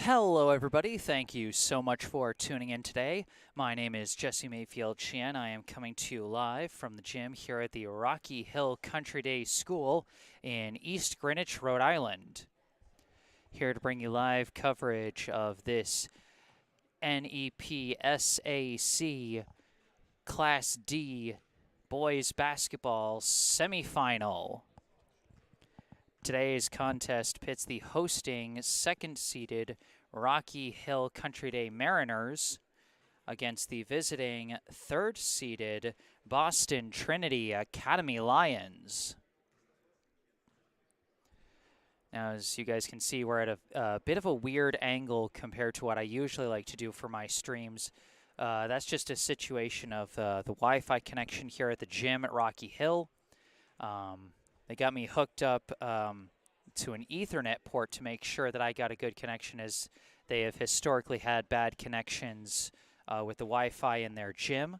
Hello everybody, thank you so much for tuning in today. My name is Jesse Mayfield-Sheehan. I am coming to you live from the gym here at the Rocky Hill Country Day School in East Greenwich, Rhode Island. Here to bring you live coverage of this NEPSAC Class D Boys Basketball Semifinal. Today's contest pits the hosting second-seeded Rocky Hill Country Day Mariners against the visiting third-seeded Boston Trinity Academy Lions. Now, as you guys can see, we're at a bit of a weird angle compared to what I usually like to do for my streams. That's just a situation of the Wi-Fi connection here at the gym at Rocky Hill. They got me hooked up to an Ethernet port to make sure that I got a good connection, as they have historically had bad connections with the Wi-Fi in their gym.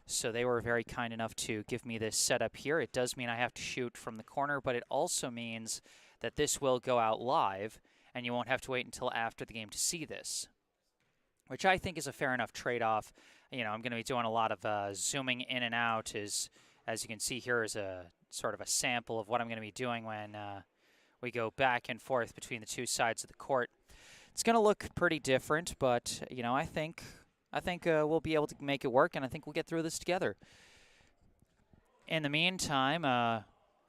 So they were very kind enough to give me this setup here. It does mean I have to shoot from the corner, but it also means that this will go out live, and you won't have to wait until after the game to see this, which I think is a fair enough trade-off. You know, I'm going to be doing a lot of zooming in and out. As you can see here is a sort of a sample of what I'm going to be doing when we go back and forth between the two sides of the court. It's going to look pretty different, but you know, I think we'll be able to make it work, and I think we'll get through this together. In the meantime,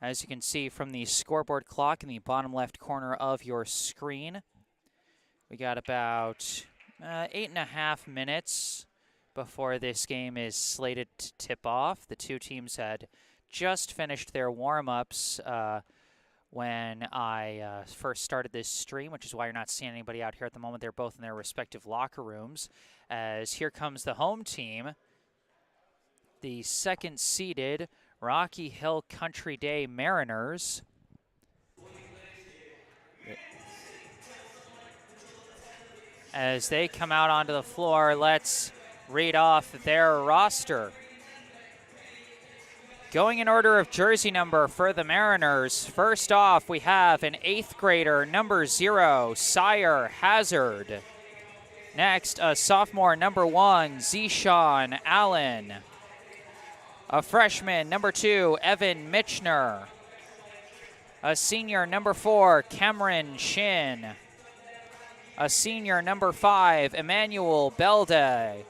as you can see from the scoreboard clock in the bottom left corner of your screen, we got about 8.5 minutes before this game is slated to tip off. The two teams had just finished their warm-ups when I first started this stream, which is why you're not seeing anybody out here at the moment. They're both in their respective locker rooms. As here comes the home team, the second-seeded Rocky Hill Country Day Mariners. As they come out onto the floor, let's read off their roster. Going in order of jersey number for the Mariners, first off, we have an 8th grader, number 0, Sire Hazard. Next, a sophomore, number 1, Zishan Allen. A freshman, number 2, Evan Mitchner. A senior, number 4, Cameron Shin. A senior, number 5, Emmanuel Belde.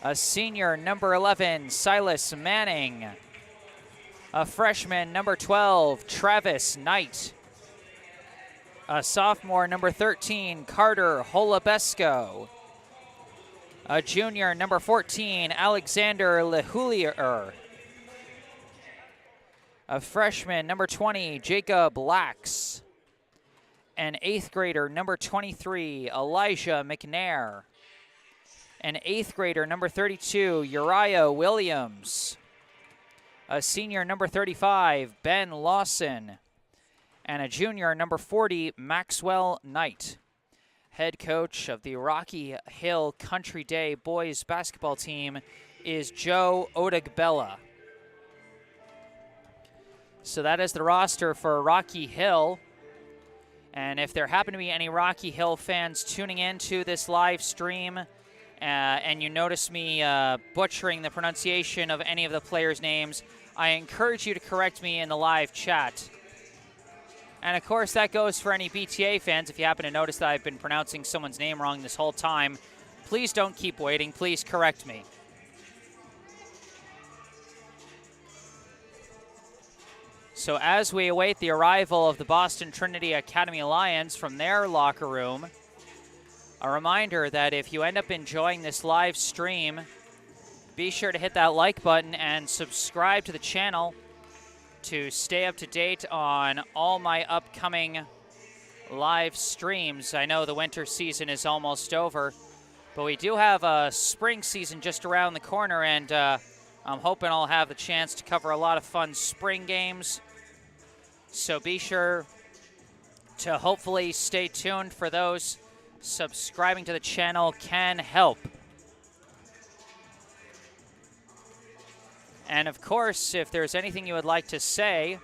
A senior, number 11, Silas Manning. A freshman, number 12, Travis Knight. A sophomore, number 13, Carter Holubesco. A junior, number 14, Alexander Lehulier. A freshman, number 20, Jacob Lax. An 8th grader, number 23, Elijah McNair. An 8th grader, number 32, Uriah Williams. A senior, number 35, Ben Lawson. And a junior, number 40, Maxwell Knight. Head coach of the Rocky Hill Country Day boys basketball team is Joe Odagbella. So that is the roster for Rocky Hill. And if there happen to be any Rocky Hill fans tuning in to this live stream, and you notice me butchering the pronunciation of any of the players' names, I encourage you to correct me in the live chat. And of course, that goes for any BTA fans. If you happen to notice that I've been pronouncing someone's name wrong this whole time, please don't keep waiting. Please correct me. So as we await the arrival of the Boston Trinity Academy Lions from their locker room, a reminder that if you end up enjoying this live stream, be sure to hit that like button and subscribe to the channel to stay up to date on all my upcoming live streams. I know the winter season is almost over, but we do have a spring season just around the corner, and I'm hoping I'll have the chance to cover a lot of fun spring games. So be sure to hopefully stay tuned for those. Subscribing to the channel can help. And of course, if there's anything you would like to say,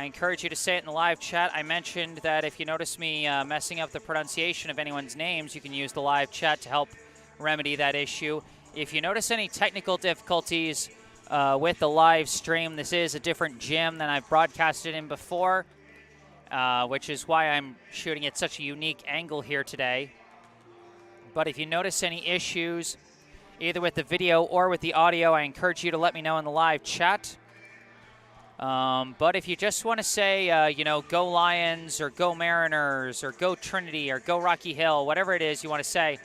I encourage you to say it in the live chat. I mentioned that if you notice me messing up the pronunciation of anyone's names, you can use the live chat to help remedy that issue. If you notice any technical difficulties with the live stream, this is a different gym than I've broadcasted in before, which is why I'm shooting at such a unique angle here today. But if you notice any issues, either with the video or with the audio, I encourage you to let me know in the live chat. But if you just want to say, you know, go Lions or go Mariners or go Trinity or go Rocky Hill, whatever it is you want to say,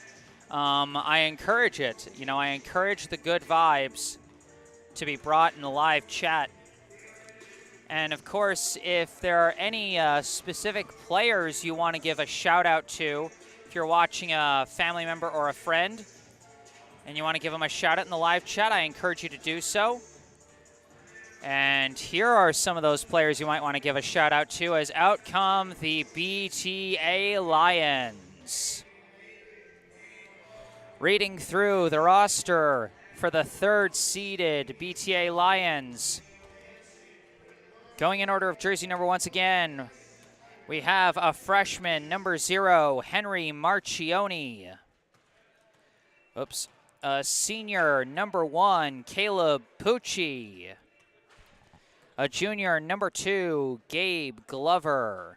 I encourage it. You know, I encourage the good vibes to be brought in the live chat. And, of course, if there are any specific players you want to give a shout-out to, if you're watching a family member or a friend and you want to give them a shout-out in the live chat, I encourage you to do so. And here are some of those players you might want to give a shout-out to, as out come the BTA Lions. Reading through the roster for the third-seeded BTA Lions. Going in order of jersey number once again, we have a freshman, number 0, Henry Marchioni. Oops. A senior, number 1, Caleb Pucci. A junior, number 2, Gabe Glover.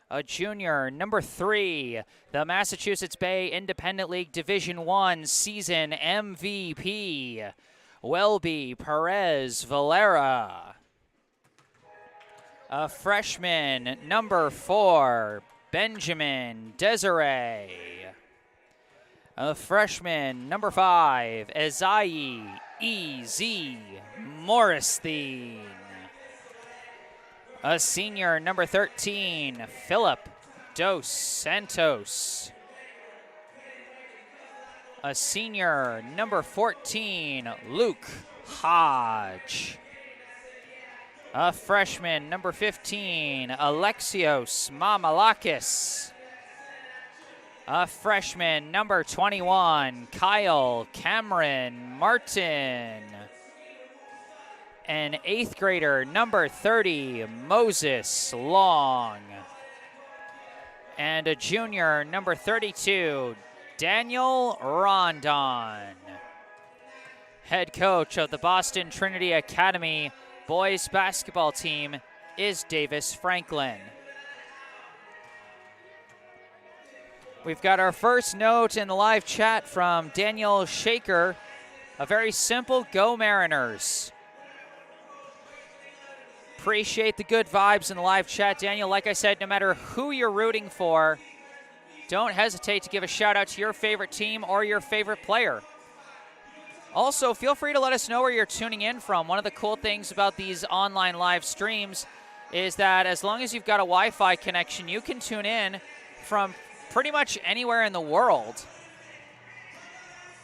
A junior, number 3, the Massachusetts Bay Independent League Division I season MVP, Welby Perez Valera. A freshman, number 4, Benjamin Desiree. A freshman, number 5, Ezai E.Z. Morristhene. A senior, number 13, Philip Dos Santos. A senior, number 14, Luke Hodge. A freshman, number 15, Alexios Mamalakis. A freshman, number 21, Kyle Cameron Martin. An 8th grader, number 30, Moses Long. And a junior, number 32, Daniel Rondon. Head coach of the Boston Trinity Academy boys basketball team is Davis Franklin. We've got our first note in the live chat from Daniel Shaker. A very simple Go Mariners. Appreciate the good vibes in the live chat, Daniel. Like I said, no matter who you're rooting for, don't hesitate to give a shout out to your favorite team or your favorite player. Also, feel free to let us know where you're tuning in from. One of the cool things about these online live streams is that as long as you've got a Wi-Fi connection, you can tune in from pretty much anywhere in the world.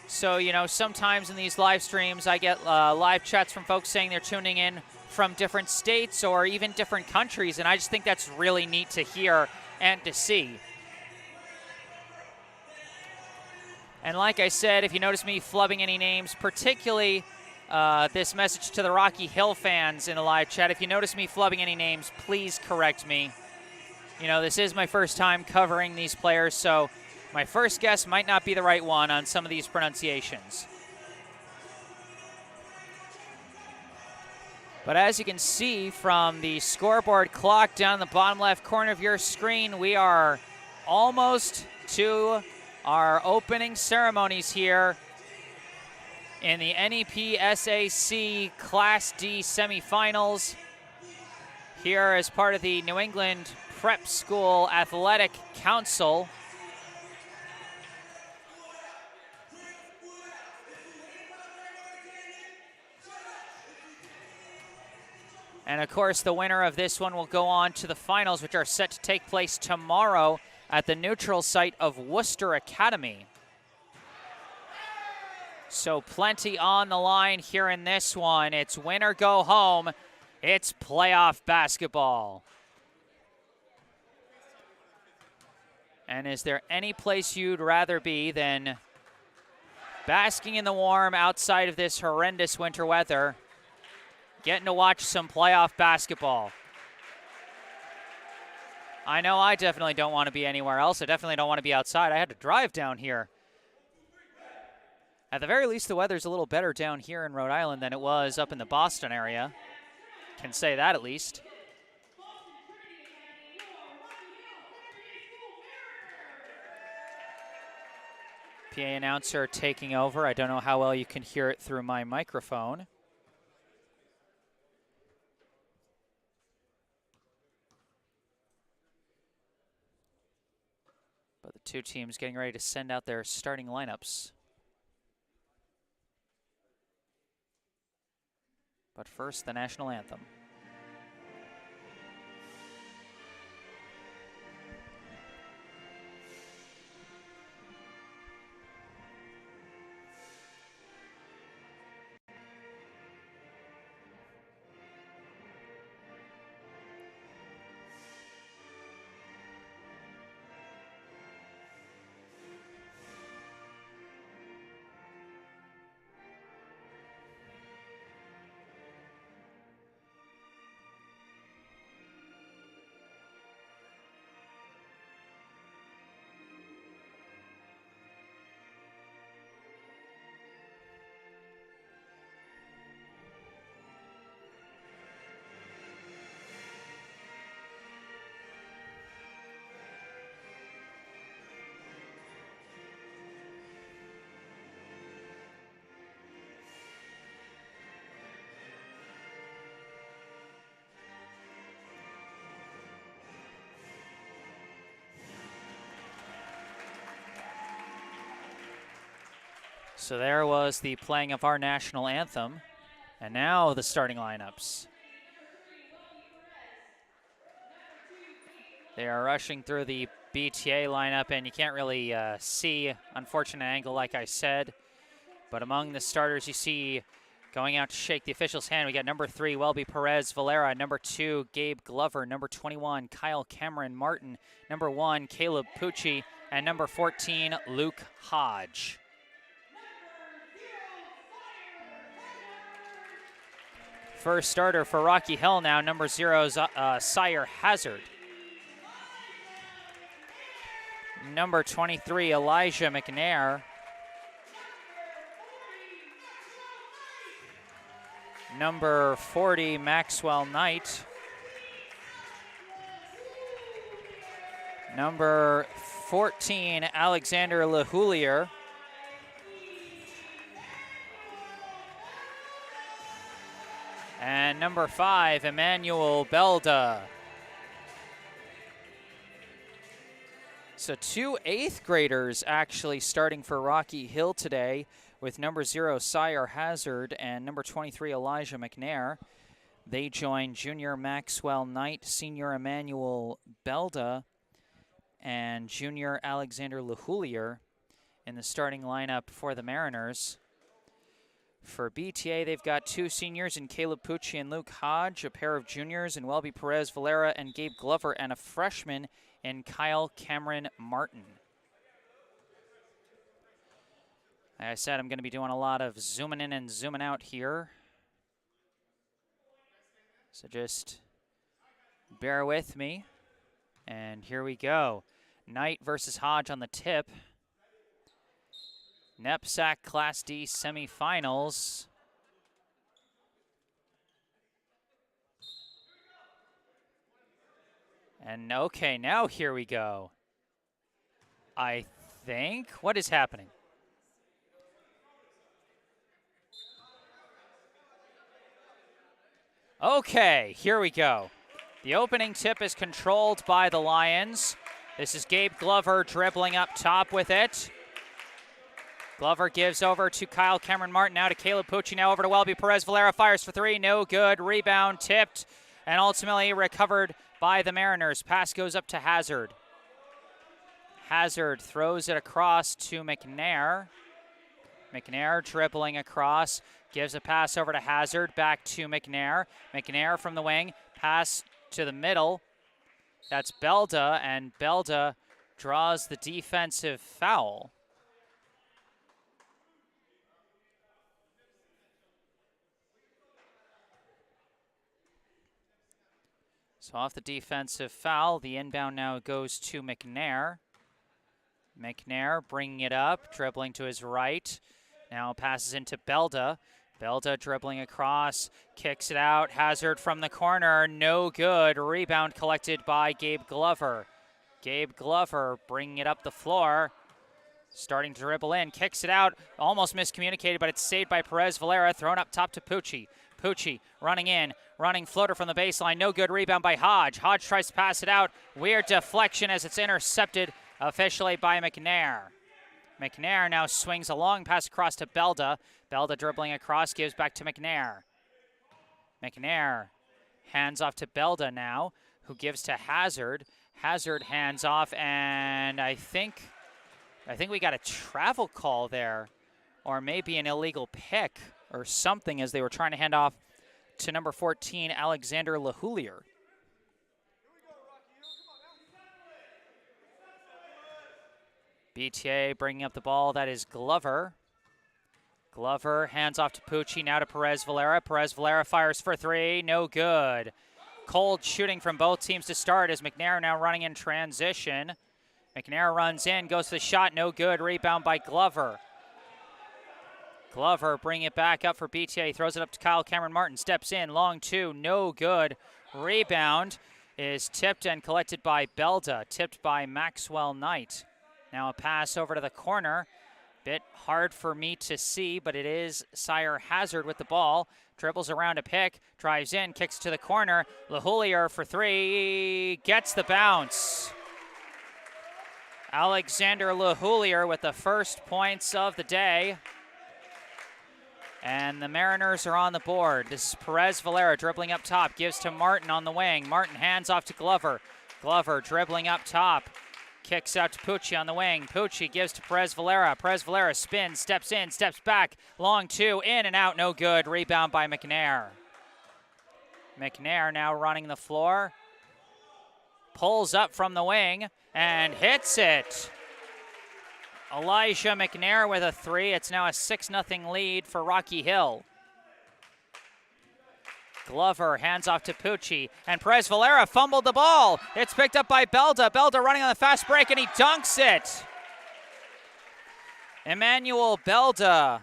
So, you know, sometimes in these live streams, I get live chats from folks saying they're tuning in from different states or even different countries, and I just think that's really neat to hear and to see. And like I said, if you notice me flubbing any names, particularly this message to the Rocky Hill fans in the live chat, if you notice me flubbing any names, please correct me. You know, this is my first time covering these players, so my first guess might not be the right one on some of these pronunciations. But as you can see from the scoreboard clock down in the bottom left corner of your screen, we are almost to our opening ceremonies here in the NEPSAC Class D semifinals here as part of the New England Prep School Athletic Council. And of course, the winner of this one will go on to the finals, which are set to take place tomorrow at the neutral site of Worcester Academy. So plenty on the line here in this one. It's win or go home. It's playoff basketball. And is there any place you'd rather be than basking in the warm outside of this horrendous winter weather, getting to watch some playoff basketball? I know I definitely don't want to be anywhere else. I definitely don't want to be outside. I had to drive down here. At the very least, the weather's a little better down here in Rhode Island than it was up in the Boston area. Can say that at least. PA announcer taking over. I don't know how well you can hear it through my microphone. But the two teams getting ready to send out their starting lineups. But first, the national anthem. So there was the playing of our national anthem. And now the starting lineups. They are rushing through the BTA lineup, and you can't really see, unfortunate angle like I said. But among the starters you see going out to shake the official's hand, we got number 3, Welby Perez Valera, number 2, Gabe Glover, number 21, Kyle Cameron Martin, number 1, Caleb Pucci, and number 14, Luke Hodge. First starter for Rocky Hill now, number 0, Sire Hazard. Number 23, Elijah McNair. Number 40, Maxwell Knight. Number 14, Alexander LeHoulier. And number 5, Emmanuel Belda. So 2 8th graders actually starting for Rocky Hill today, with number 0, Sire Hazard, and number 23, Elijah McNair. They join junior Maxwell Knight, senior Emmanuel Belda, and junior Alexander LeHoulier in the starting lineup for the Mariners. For BTA, they've got 2 seniors in Caleb Pucci and Luke Hodge, a pair of juniors in Welby Perez Valera and Gabe Glover, and a freshman in Kyle Cameron Martin. Like I said, I'm going to be doing a lot of zooming in and zooming out here. So just bear with me. And here we go. Knight versus Hodge on the tip. NEPSAC Class D semifinals. And okay, now here we go. I think, what is happening? Okay, here we go. The opening tip is controlled by the Lions. This is Gabe Glover dribbling up top with it. Glover gives over to Kyle Cameron Martin, now to Caleb Pucci, now over to Welby Perez Valera, fires for 3, no good. Rebound tipped and ultimately recovered by the Mariners. Pass goes up to Hazard. Hazard throws it across to McNair. McNair dribbling across, gives a pass over to Hazard, back to McNair. McNair from the wing, pass to the middle. That's Belda, and Belda draws the defensive foul. So off the defensive foul, the inbound now goes to McNair. McNair bringing it up, dribbling to his right. Now passes into Belda. Belda dribbling across, kicks it out. Hazard from the corner, no good. Rebound collected by Gabe Glover. Gabe Glover bringing it up the floor. Starting to dribble in, kicks it out. Almost miscommunicated, but it's saved by Perez Valera. Thrown up top to Pucci. Pucci running in, running floater from the baseline. No good, rebound by Hodge. Hodge tries to pass it out. Weird deflection as it's intercepted officially by McNair. McNair now swings a long pass across to Belda. Belda dribbling across, gives back to McNair. McNair hands off to Belda now, who gives to Hazard. Hazard hands off, and I think we got a travel call there, or maybe an illegal pick or something as they were trying to hand off to number 14, Alexander Lahoulier. BTA bringing up the ball. That is Glover. Glover hands off to Pucci, now to Perez Valera. Perez Valera fires for three, no good. Cold shooting from both teams to start as McNair now running in transition. McNair runs in, goes to the shot, no good. Rebound by Glover. Glover bringing it back up for BTA, throws it up to Kyle Cameron Martin, steps in, long two, no good. Rebound is tipped and collected by Belda, tipped by Maxwell Knight. Now a pass over to the corner. Bit hard for me to see, but it is Sire Hazard with the ball. Dribbles around a pick, drives in, kicks to the corner. Lahoulier for three, gets the bounce. Alexander Lahoulier with the first points of the day. And the Mariners are on the board. This is Perez Valera dribbling up top, gives to Martin on the wing. Martin hands off to Glover. Glover dribbling up top. Kicks out to Pucci on the wing. Pucci gives to Perez Valera. Perez Valera spins, steps in, steps back. Long two, in and out, no good. Rebound by McNair. McNair now running the floor. Pulls up from the wing and hits it. Elijah McNair with a three. It's now a 6-0 lead for Rocky Hill. Glover hands off to Pucci, and Perez Valera fumbled the ball. It's picked up by Belda. Belda running on the fast break, and he dunks it. Emmanuel Belda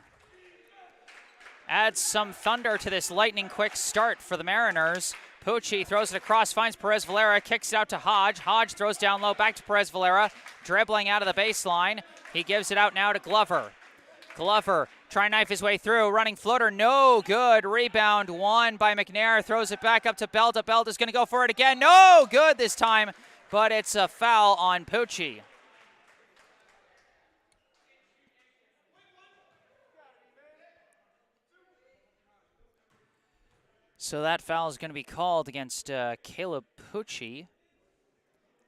adds some thunder to this lightning-quick start for the Mariners. Pucci throws it across, finds Perez Valera, kicks it out to Hodge. Hodge throws down low, back to Perez Valera, dribbling out of the baseline. He gives it out now to Glover. Glover trying to knife his way through, running floater, no good. Rebound won by McNair, throws it back up to Belda. Belda's going to go for it again, no good this time, but it's a foul on Pucci. So that foul is going to be called against Caleb Pucci,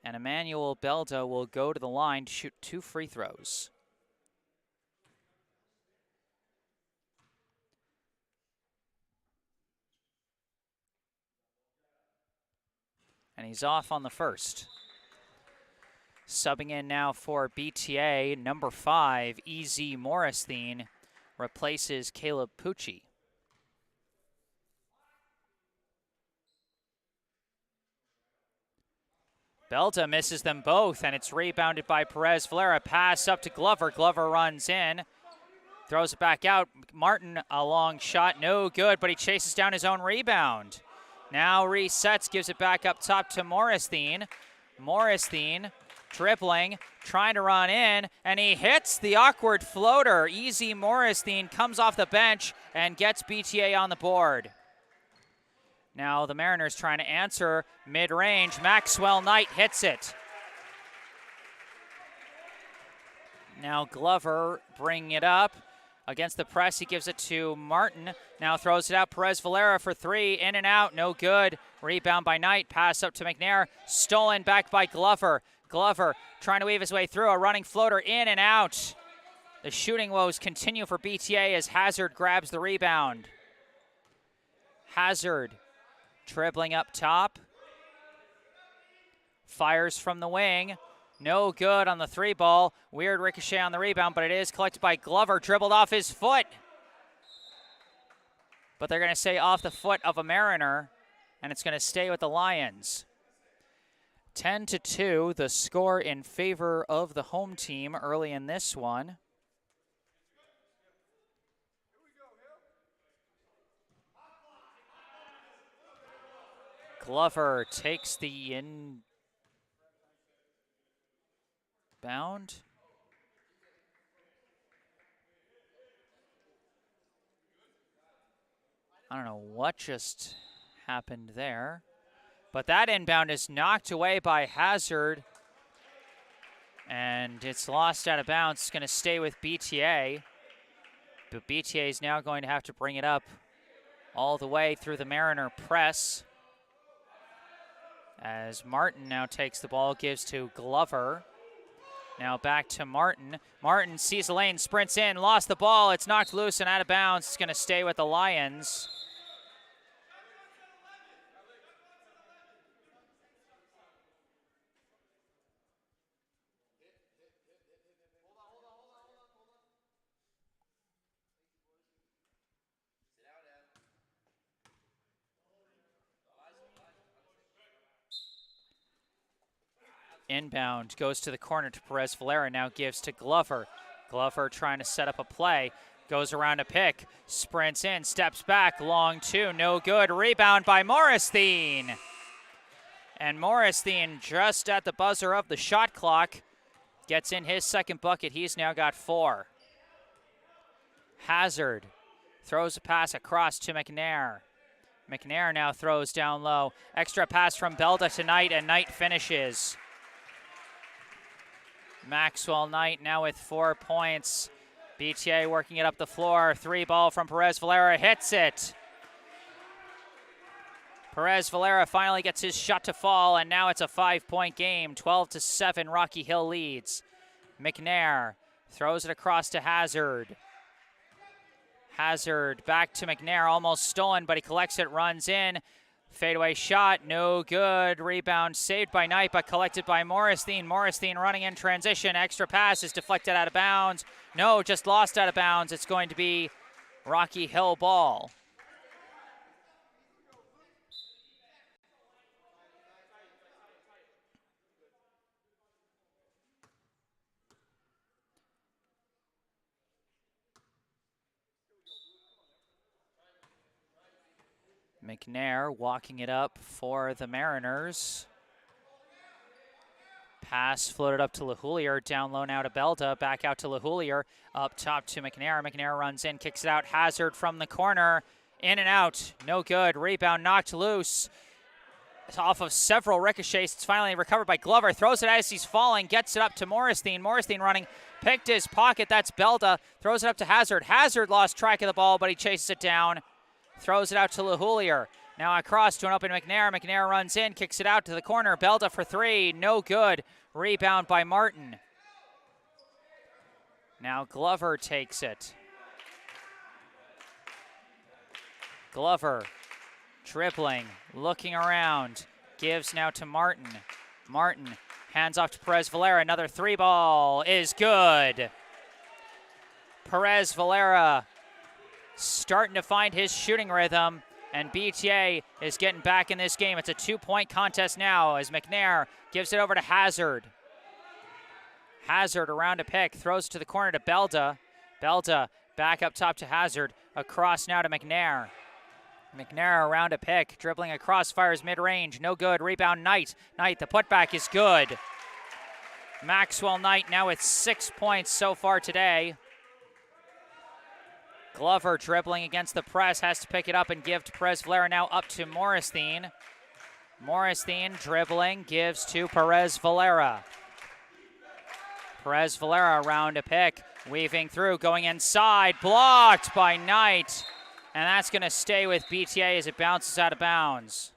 and Emmanuel Belda will go to the line to shoot 2 free throws. And he's off on the first. Subbing in now for BTA, number 5, E.Z. Morristhene, replaces Caleb Pucci. Belda misses them both, and it's rebounded by Perez Valera. Pass up to Glover. Glover runs in, throws it back out. Martin, a long shot, no good, but he chases down his own rebound. Now resets, gives it back up top to Morristhene. Morristhene dribbling, trying to run in, and he hits the awkward floater. E.Z. Morristhene comes off the bench and gets BTA on the board. Now the Mariners trying to answer mid-range. Maxwell Knight hits it. Now Glover bringing it up. Against the press, he gives it to Martin. Now throws it out. Perez Valera for three. In and out. No good. Rebound by Knight. Pass up to McNair. Stolen back by Glover. Glover trying to weave his way through. A running floater. In and out. The shooting woes continue for BTA as Hazard grabs the rebound. Hazard dribbling up top. Fires from the wing. No good on the three ball. Weird ricochet on the rebound, but it is collected by Glover. Dribbled off his foot. But they're going to say off the foot of a Mariner. and it's going to stay with the Lions. 10-2, the score in favor of the home team early in this one. Glover takes the inbound. I don't know what just happened there. But that inbound is knocked away by Hazard. And it's lost out of bounds. It's going to stay with BTA. But BTA is now going to have to bring it up all the way through the Mariner press. As Martin now takes the ball, gives to Glover. Now back to Martin. Martin sees the lane, sprints in, lost the ball. It's knocked loose and out of bounds. It's going to stay with the Lions. Inbound goes to the corner to Perez Valera, now gives to Glover. Glover trying to set up a play, goes around a pick, sprints in, steps back, long two, no good. Rebound by Morristhien. And Morristhien just at the buzzer of the shot clock gets in his second bucket. He's now got 4. Hazard throws a pass across to McNair. McNair now throws down low. Extra pass from Belda to Knight, and Knight finishes. Maxwell Knight now with 4 points. BTA working it up the floor. 3 ball from Perez Valera, hits it. Perez Valera finally gets his shot to fall, and now it's a 5-point game. 12-7, Rocky Hill leads. McNair throws it across to Hazard. Hazard back to McNair, almost stolen, but he collects it, runs in. Fadeaway shot, no good. Rebound saved by Knight, but collected by Morristhien. Morristhien running in transition. Extra pass is deflected out of bounds. No, just lost out of bounds. It's going to be Rocky Hill ball. McNair walking it up for the Mariners. Pass floated up to LaHoulier, down low now to Belda, back out to LaHoulier, up top to McNair. McNair runs in, kicks it out. Hazard from the corner, in and out, no good. Rebound knocked loose. It's off of several ricochets. It's finally recovered by Glover, throws it as he's falling, gets it up to Morristhien. Morristhien running, picked his pocket, that's Belda, throws it up to Hazard. Hazard lost track of the ball, but he chases it down. Throws it out to LaHoulier. Now across to an open McNair. McNair runs in, kicks it out to the corner. Belda for 3, no good. Rebound by Martin. Now Glover takes it. Glover dribbling, looking around. Gives now to Martin. Martin hands off to Perez Valera. Another 3 ball is good. Perez Valera starting to find his shooting rhythm, and BTA is getting back in this game. It's a 2-point contest now as McNair gives it over to Hazard. Hazard around a pick, throws to the corner to Belda. Belda back up top to Hazard, across now to McNair. McNair around a pick, dribbling across, fires mid-range, no good. Rebound Knight. Knight, the putback is good. Maxwell Knight now with 6 points so far today. Glover dribbling against the press, has to pick it up and give to Perez Valera, now up to Morristhien. Morristhien dribbling, gives to Perez Valera. Perez Valera around a pick, weaving through, going inside, blocked by Knight. And that's going to stay with BTA as it bounces out of bounds.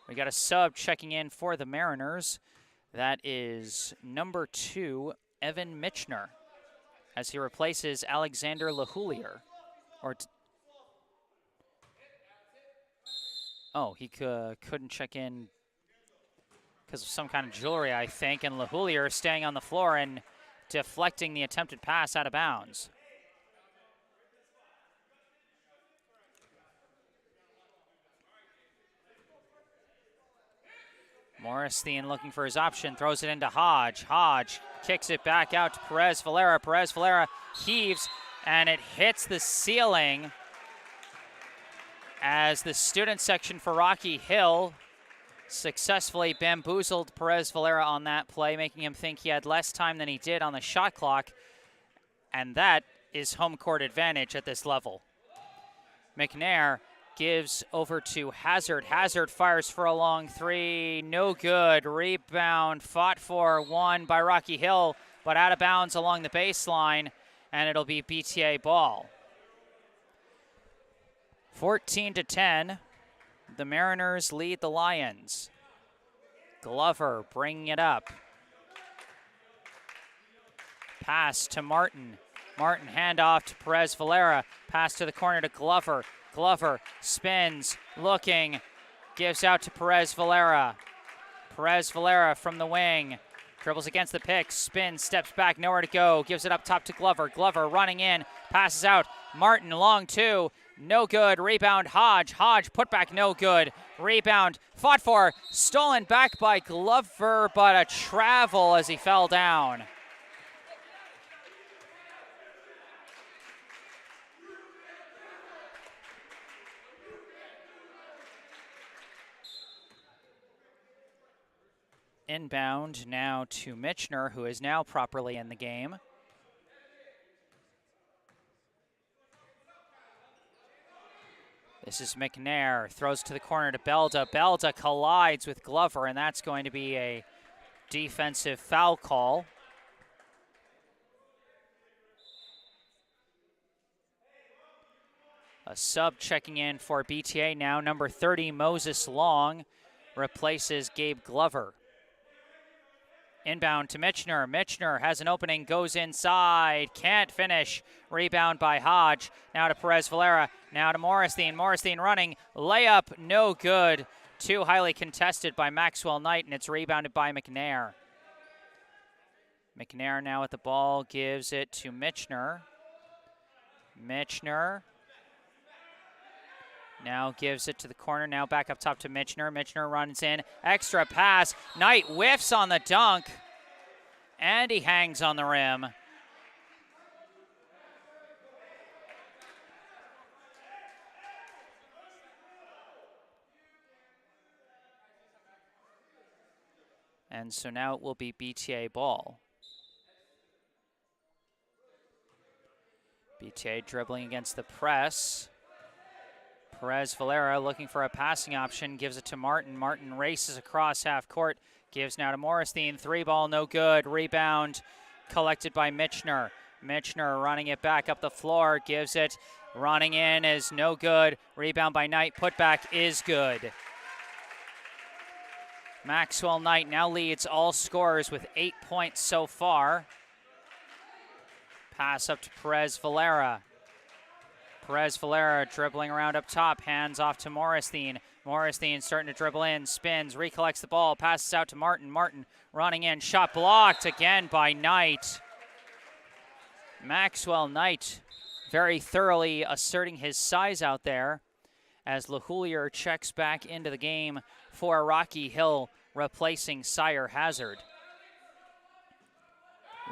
We got a sub checking in for the Mariners. That is number 2, Evan Michner, as he replaces Alexander LaHoulier. He couldn't check in because of some kind of jewelry, I think, and LaHoulier staying on the floor and deflecting the attempted pass out of bounds. Morristhein looking for his option, throws it into Hodge. Hodge kicks it back out to Perez Valera. Perez Valera heaves, and it hits the ceiling as the student section for Rocky Hill successfully bamboozled Perez Valera on that play, making him think he had less time than he did on the shot clock, and that is home court advantage at this level. McNair gives over to Hazard. Hazard fires for a long three. No good. Rebound fought for, won by Rocky Hill, but out of bounds along the baseline, and it'll be BTA ball. 14-10. The Mariners lead the Lions. Glover bringing it up. Pass to Martin. Martin handoff to Perez Valera. Pass to the corner to Glover. Glover spins, looking, gives out to Perez Valera. Perez Valera from the wing. Dribbles against the pick, spins, steps back, nowhere to go. Gives it up top to Glover. Glover running in, passes out. Martin, long two, no good. Rebound, Hodge. Hodge, put back, no good. Rebound, fought for, stolen back by Glover, but a travel as he fell down. Inbound now to Michener, who is now properly in the game. This is McNair, throws to the corner to Belda. Belda collides with Glover, and that's going to be a defensive foul call. A sub checking in for BTA now. Number 30, Moses Long, replaces Gabe Glover. Inbound to Michener. Michener has an opening, goes inside, can't finish. Rebound by Hodge. Now to Perez Valera. Now to Morristhein. Morristhein running. Layup, no good. Too highly contested by Maxwell Knight, and it's rebounded by McNair. McNair now at the ball, gives it to Michener. Michener now gives it to the corner, now back up top to Michener. Michener runs in, extra pass. Knight whiffs on the dunk, and he hangs on the rim. And so now it will be BTA ball. BTA dribbling against the press. Perez Valera looking for a passing option, gives it to Martin. Martin races across half court, gives now to Morristhein. Three ball, no good. Rebound collected by Michener. Michener running it back up the floor, gives it. Running in is no good. Rebound by Knight. Putback is good. Maxwell Knight now leads all scorers with 8 points so far. Pass up to Perez Valera. Perez Valera dribbling around up top, hands off to Morristhein. Morristhein starting to dribble in, spins, recollects the ball, passes out to Martin. Martin running in, shot blocked again by Knight. Maxwell Knight very thoroughly asserting his size out there as LeHoulier checks back into the game for Rocky Hill, replacing Sire Hazard.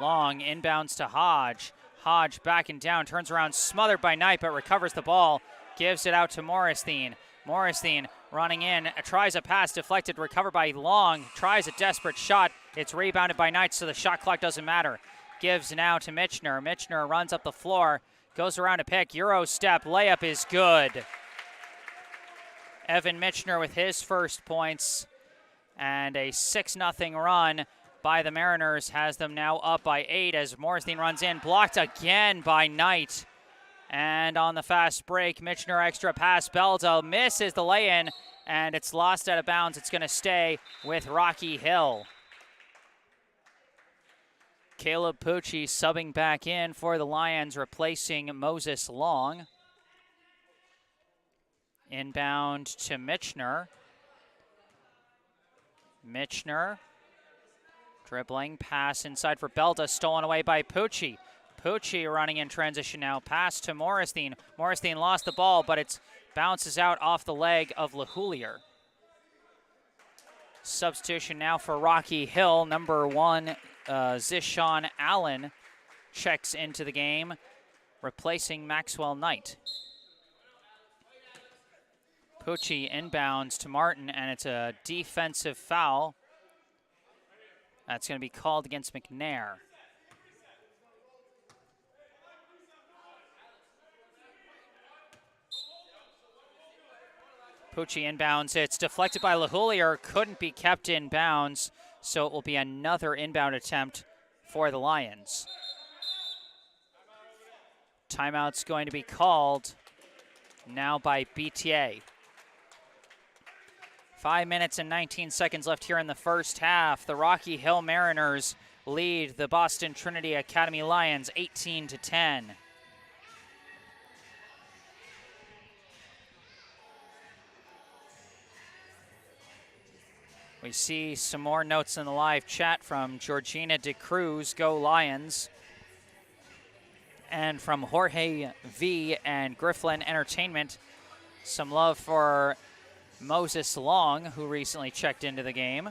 Long inbounds to Hodge. Hodge backing down, turns around, smothered by Knight, but recovers the ball, gives it out to Morristhein. Morristhein running in, tries a pass, deflected, recovered by Long, tries a desperate shot. It's rebounded by Knight, so the shot clock doesn't matter. Gives now to Michener. Michener runs up the floor, goes around a pick, Euro step, layup is good. Evan Michener with his first points, and a 6-0 run by the Mariners has them now up by 8 as Morristhein runs in, blocked again by Knight. And on the fast break, Michener extra pass, Belda misses the lay-in, and it's lost out of bounds. It's going to stay with Rocky Hill. Caleb Pucci subbing back in for the Lions, replacing Moses Long. Inbound to Michener. Michener dribbling, pass inside for Belda, stolen away by Pucci. Pucci running in transition now, pass to Morristhein. Morristhein lost the ball, but it bounces out off the leg of LeHoulier. Substitution now for Rocky Hill. Number 1, Zishan Allen checks into the game, replacing Maxwell Knight. Pucci inbounds to Martin, and it's a defensive foul. That's going to be called against McNair. Pucci inbounds. It's deflected by LaHoulier. Couldn't be kept in bounds, so it will be another inbound attempt for the Lions. Timeout's going to be called now by BTA. 5 minutes and 19 seconds left here in the first half. The Rocky Hill Mariners lead the Boston Trinity Academy Lions 18-10. We see some more notes in the live chat from Georgina De Cruz, Go Lions. And from Jorge V and Grifflin Entertainment, some love for Moses Long, who recently checked into the game.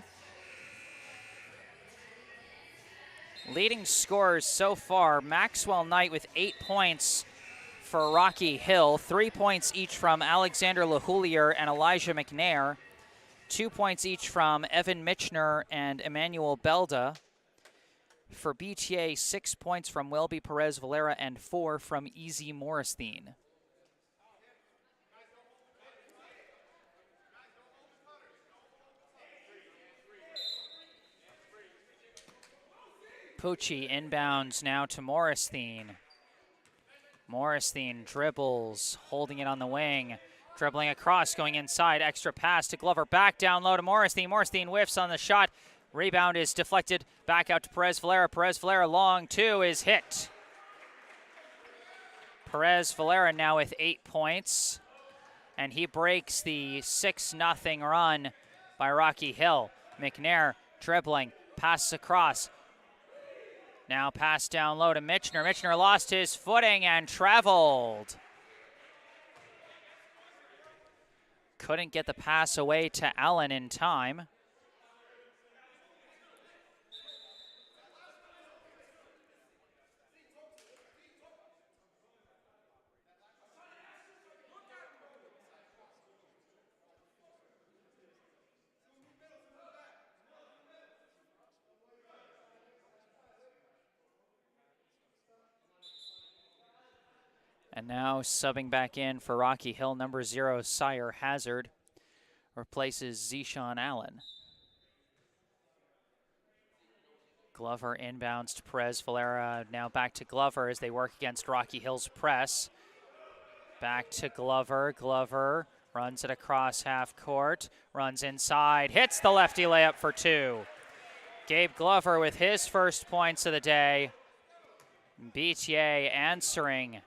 Leading scorers so far, Maxwell Knight with 8 points for Rocky Hill, 3 points each from Alexander LaHoulier and Elijah McNair, 2 points each from Evan Michner and Emmanuel Belda. For BTA, 6 points from Welby Perez Valera and 4 from Easy Morristhene. Pucci inbounds now to Morristhene. Morristhene dribbles, holding it on the wing. Dribbling across, going inside, extra pass to Glover, back down low to Morristhene. Morristhene whiffs on the shot. Rebound is deflected, back out to Perez Valera. Perez Valera long two is hit. Perez Valera now with 8 points, and he breaks the 6-0 run by Rocky Hill. McNair dribbling, passes across. Now pass down low to Michner. Michner lost his footing and traveled. Couldn't get the pass away to Allen in time. And now subbing back in for Rocky Hill, number 0, Sire Hazard, replaces Zishan Allen. Glover inbounds to Perez Valera, now back to Glover as they work against Rocky Hill's press. Back to Glover. Glover runs it across half court, runs inside, hits the lefty layup for 2. Gabe Glover with his first points of the day. BTA answering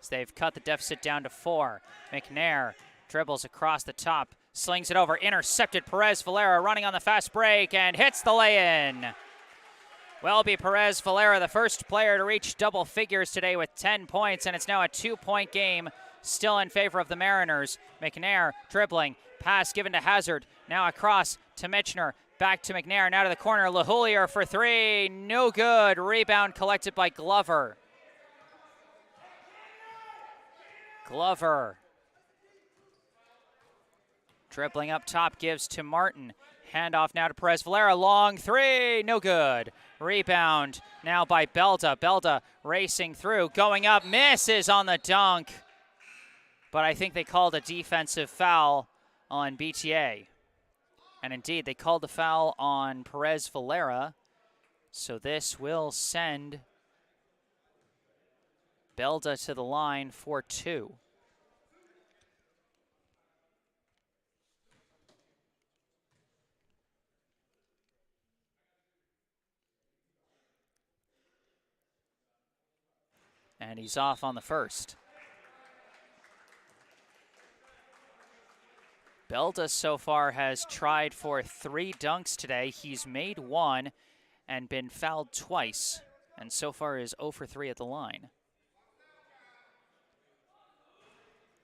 as they've cut the deficit down to 4. McNair dribbles across the top, slings it over, intercepted. Perez Valera running on the fast break and hits the lay-in. Welby Perez Valera, the first player to reach double figures today with 10 points, and it's now a 2-point game, still in favor of the Mariners. McNair dribbling, pass given to Hazard, now across to Michner, back to McNair, now to the corner. LaHoulier for 3, no good. Rebound collected by Glover. Glover dribbling up top, gives to Martin. Handoff now to Perez Valera, long 3, no good. Rebound now by Belda. Belda racing through, going up, misses on the dunk. But I think they called a defensive foul on BTA. And indeed, they called the foul on Perez Valera. So this will send Belda to the line for 2. And he's off on the first. Belda so far has tried for 3 dunks today. He's made 1 and been fouled twice, and so far is 0 for 3 at the line.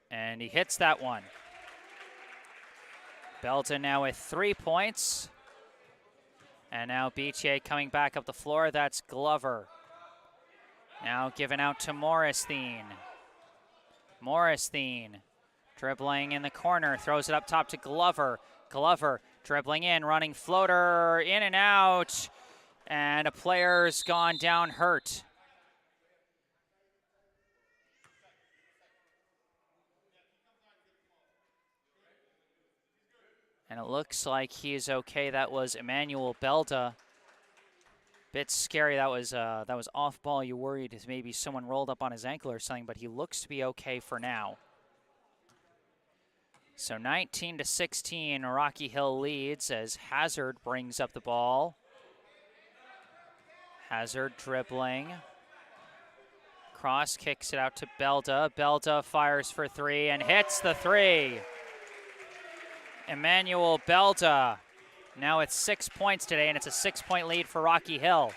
And he hits that one. Belton now with 3 points. And now BTA coming back up the floor. That's Glover. Now given out to Morristhene. Morristhene dribbling in the corner, throws it up top to Glover. Glover dribbling in, running floater, in and out. And a player's gone down hurt. And it looks like he is okay. That was Emmanuel Belda. Bit scary. That was off ball. You worried if maybe someone rolled up on his ankle or something, but he looks to be okay for now. So 19-16, Rocky Hill leads as Hazard brings up the ball. Hazard dribbling. Cross kicks it out to Belda. Belda fires for 3 and hits the 3. Emmanuel Belda. Now it's 6 points today, and it's a 6-point lead for Rocky Hill.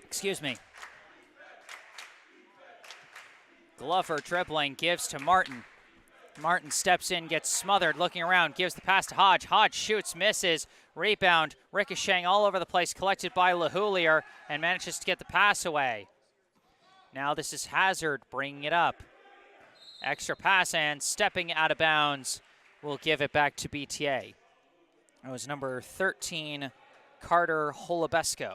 Excuse me. Glover dribbling, gives to Martin. Martin steps in, gets smothered, looking around, gives the pass to Hodge. Hodge shoots, misses, rebound, ricocheting all over the place, collected by LaHoulier, and manages to get the pass away. Now this is Hazard bringing it up. Extra pass and stepping out of bounds. Will give it back to BTA. It was number 13, Carter Holubesco.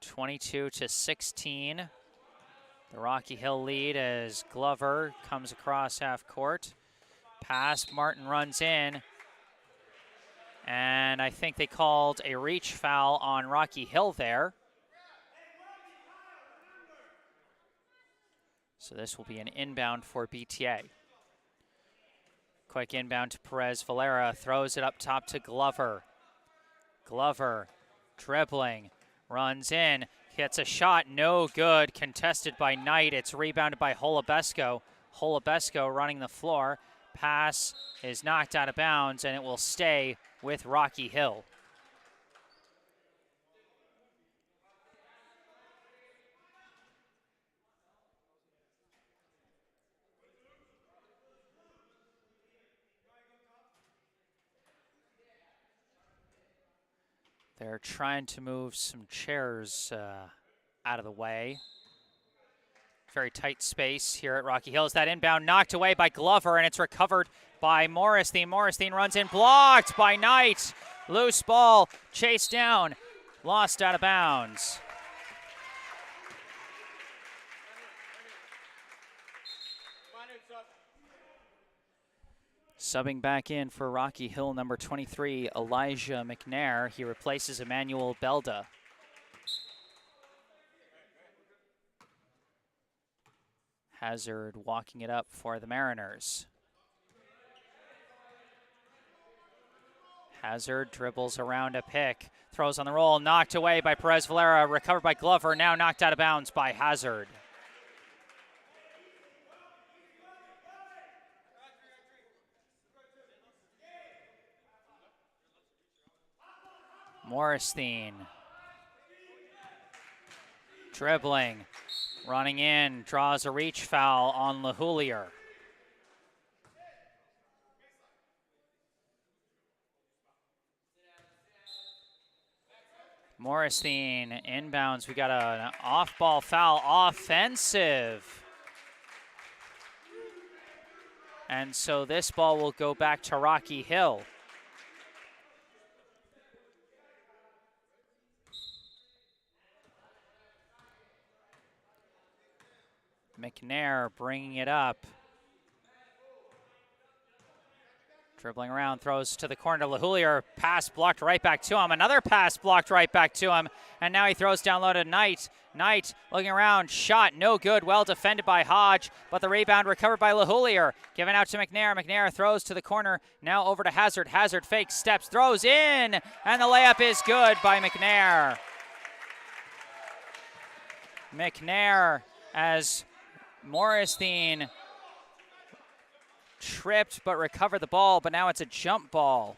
(22-16). The Rocky Hill lead as Glover comes across half court. Pass, Martin runs in. And I think they called a reach foul on Rocky Hill there. So this will be an inbound for BTA. Quick inbound to Perez Valera, throws it up top to Glover. Glover dribbling, runs in, hits a shot, no good, contested by Knight. It's rebounded by Holubesco. Holubesco running the floor. Pass is knocked out of bounds, and it will stay with Rocky Hill. They're trying to move some chairs out of the way. Very tight space here at Rocky Hill. That inbound knocked away by Glover, and it's recovered by Morristhene. Morristhene runs in, blocked by Knight. Loose ball, chased down, lost out of bounds. Subbing back in for Rocky Hill, number 23, Elijah McNair. He replaces Emmanuel Belda. Hazard walking it up for the Mariners. Hazard dribbles around a pick, throws on the roll, knocked away by Perez Valera, recovered by Glover, now knocked out of bounds by Hazard. Morristhene dribbling, running in, draws a reach foul on LaHoulier. Morristhene inbounds. We got an off-ball foul, offensive. And so this ball will go back to Rocky Hill. McNair bringing it up. Dribbling around, throws to the corner to LaHoulier. Pass blocked right back to him. Another pass blocked right back to him. And now he throws down low to Knight. Knight looking around, shot no good. Well defended by Hodge, but the rebound recovered by LaHoulier. Given out to McNair. McNair throws to the corner. Now over to Hazard. Hazard fakes, steps, throws in. And the layup is good by McNair. McNair as Morristhene tripped but recovered the ball, but now it's a jump ball.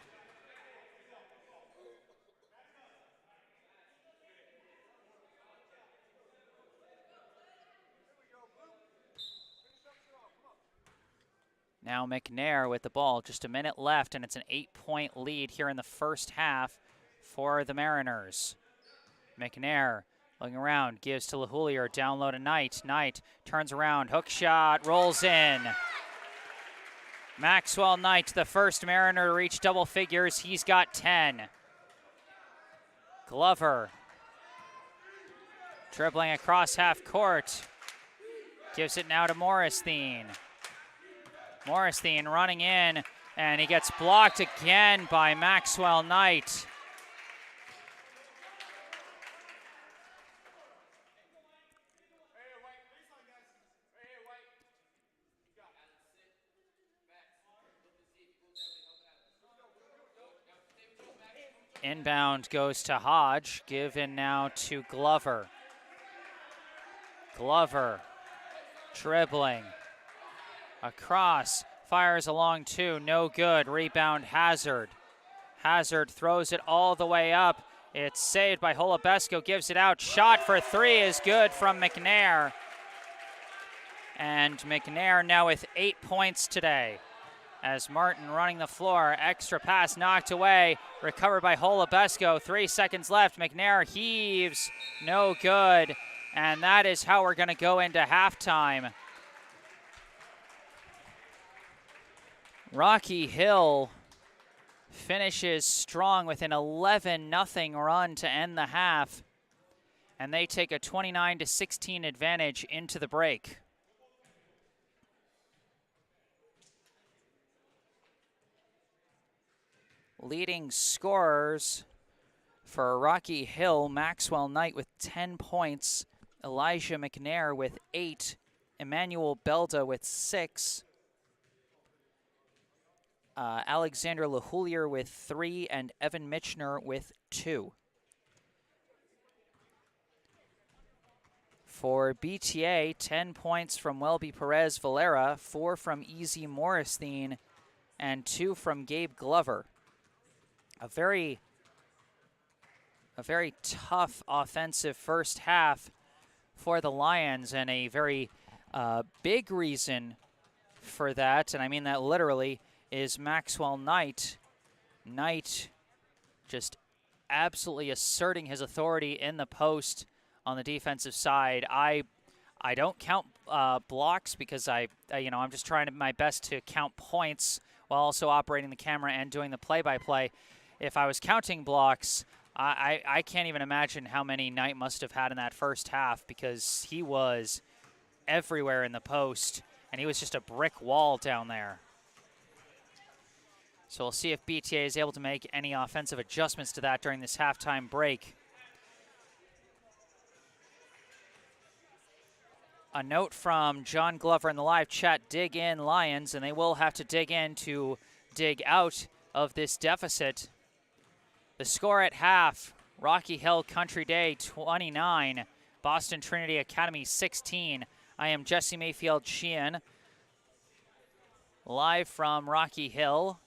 Now McNair with the ball, just a minute left, and it's an 8-point lead here in the first half for the Mariners. McNair looking around, gives to LaHoulier, down low to Knight. Knight turns around, hook shot, rolls in. Maxwell Knight, the first Mariner to reach double figures. He's got 10. Glover dribbling across half court. Gives it now to Morristhien. Morristhien running in, and he gets blocked again by Maxwell Knight. Inbound goes to Hodge, given now to Glover. Glover dribbling across, fires along two, no good. Rebound Hazard. Hazard throws it all the way up. It's saved by Holubesco, gives it out. Shot for three is good from McNair. And McNair now with 8 points today. As Martin running the floor, extra pass knocked away, recovered by Holubesco. 3 seconds left, McNair heaves, no good. And that is how we're gonna go into halftime. Rocky Hill finishes strong with an 11-0 run to end the half. And they take a 29-16 advantage into the break. Leading scorers for Rocky Hill, Maxwell Knight with 10 points, Elijah McNair with 8, Emmanuel Belda with 6, Alexander LaHoulier with 3, and Evan Mitchner with 2. For BTA, 10 points from Welby Perez Valera, 4 from Easy Morristhien, and 2 from Gabe Glover. A very tough offensive first half for the Lions, and a very big reason for that, and I mean that literally, is Maxwell Knight. Knight just absolutely asserting his authority in the post on the defensive side. I don't count blocks because I'm just trying my best to count points while also operating the camera and doing the play-by-play. If I was counting blocks, I can't even imagine how many Knight must have had in that first half, because he was everywhere in the post, and he was just a brick wall down there. So we'll see if BTA is able to make any offensive adjustments to that during this halftime break. A note from John Glover in the live chat, dig in Lions, and they will have to dig in to dig out of this deficit. The score at half, Rocky Hill Country Day 29, Boston Trinity Academy 16. I am Jesse Mayfield-Sheehan, live from Rocky Hill.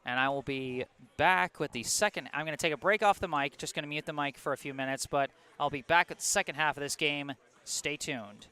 And I will be back with the second. I'm going to take a break off the mic, just going to mute the mic for a few minutes, but I'll be back at the second half of this game. Stay tuned.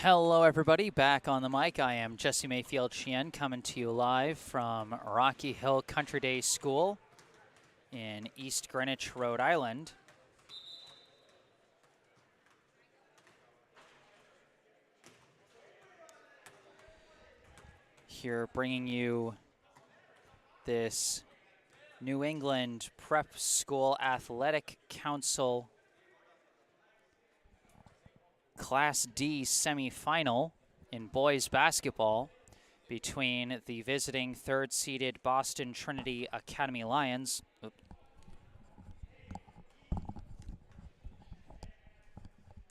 Hello everybody, back on the mic. I am Jesse Mayfield-Sheehan coming to you live from Rocky Hill Country Day School in East Greenwich, Rhode Island. Here bringing you this New England Prep School Athletic Council Class D semifinal in boys basketball between the visiting third-seeded Boston Trinity Academy Lions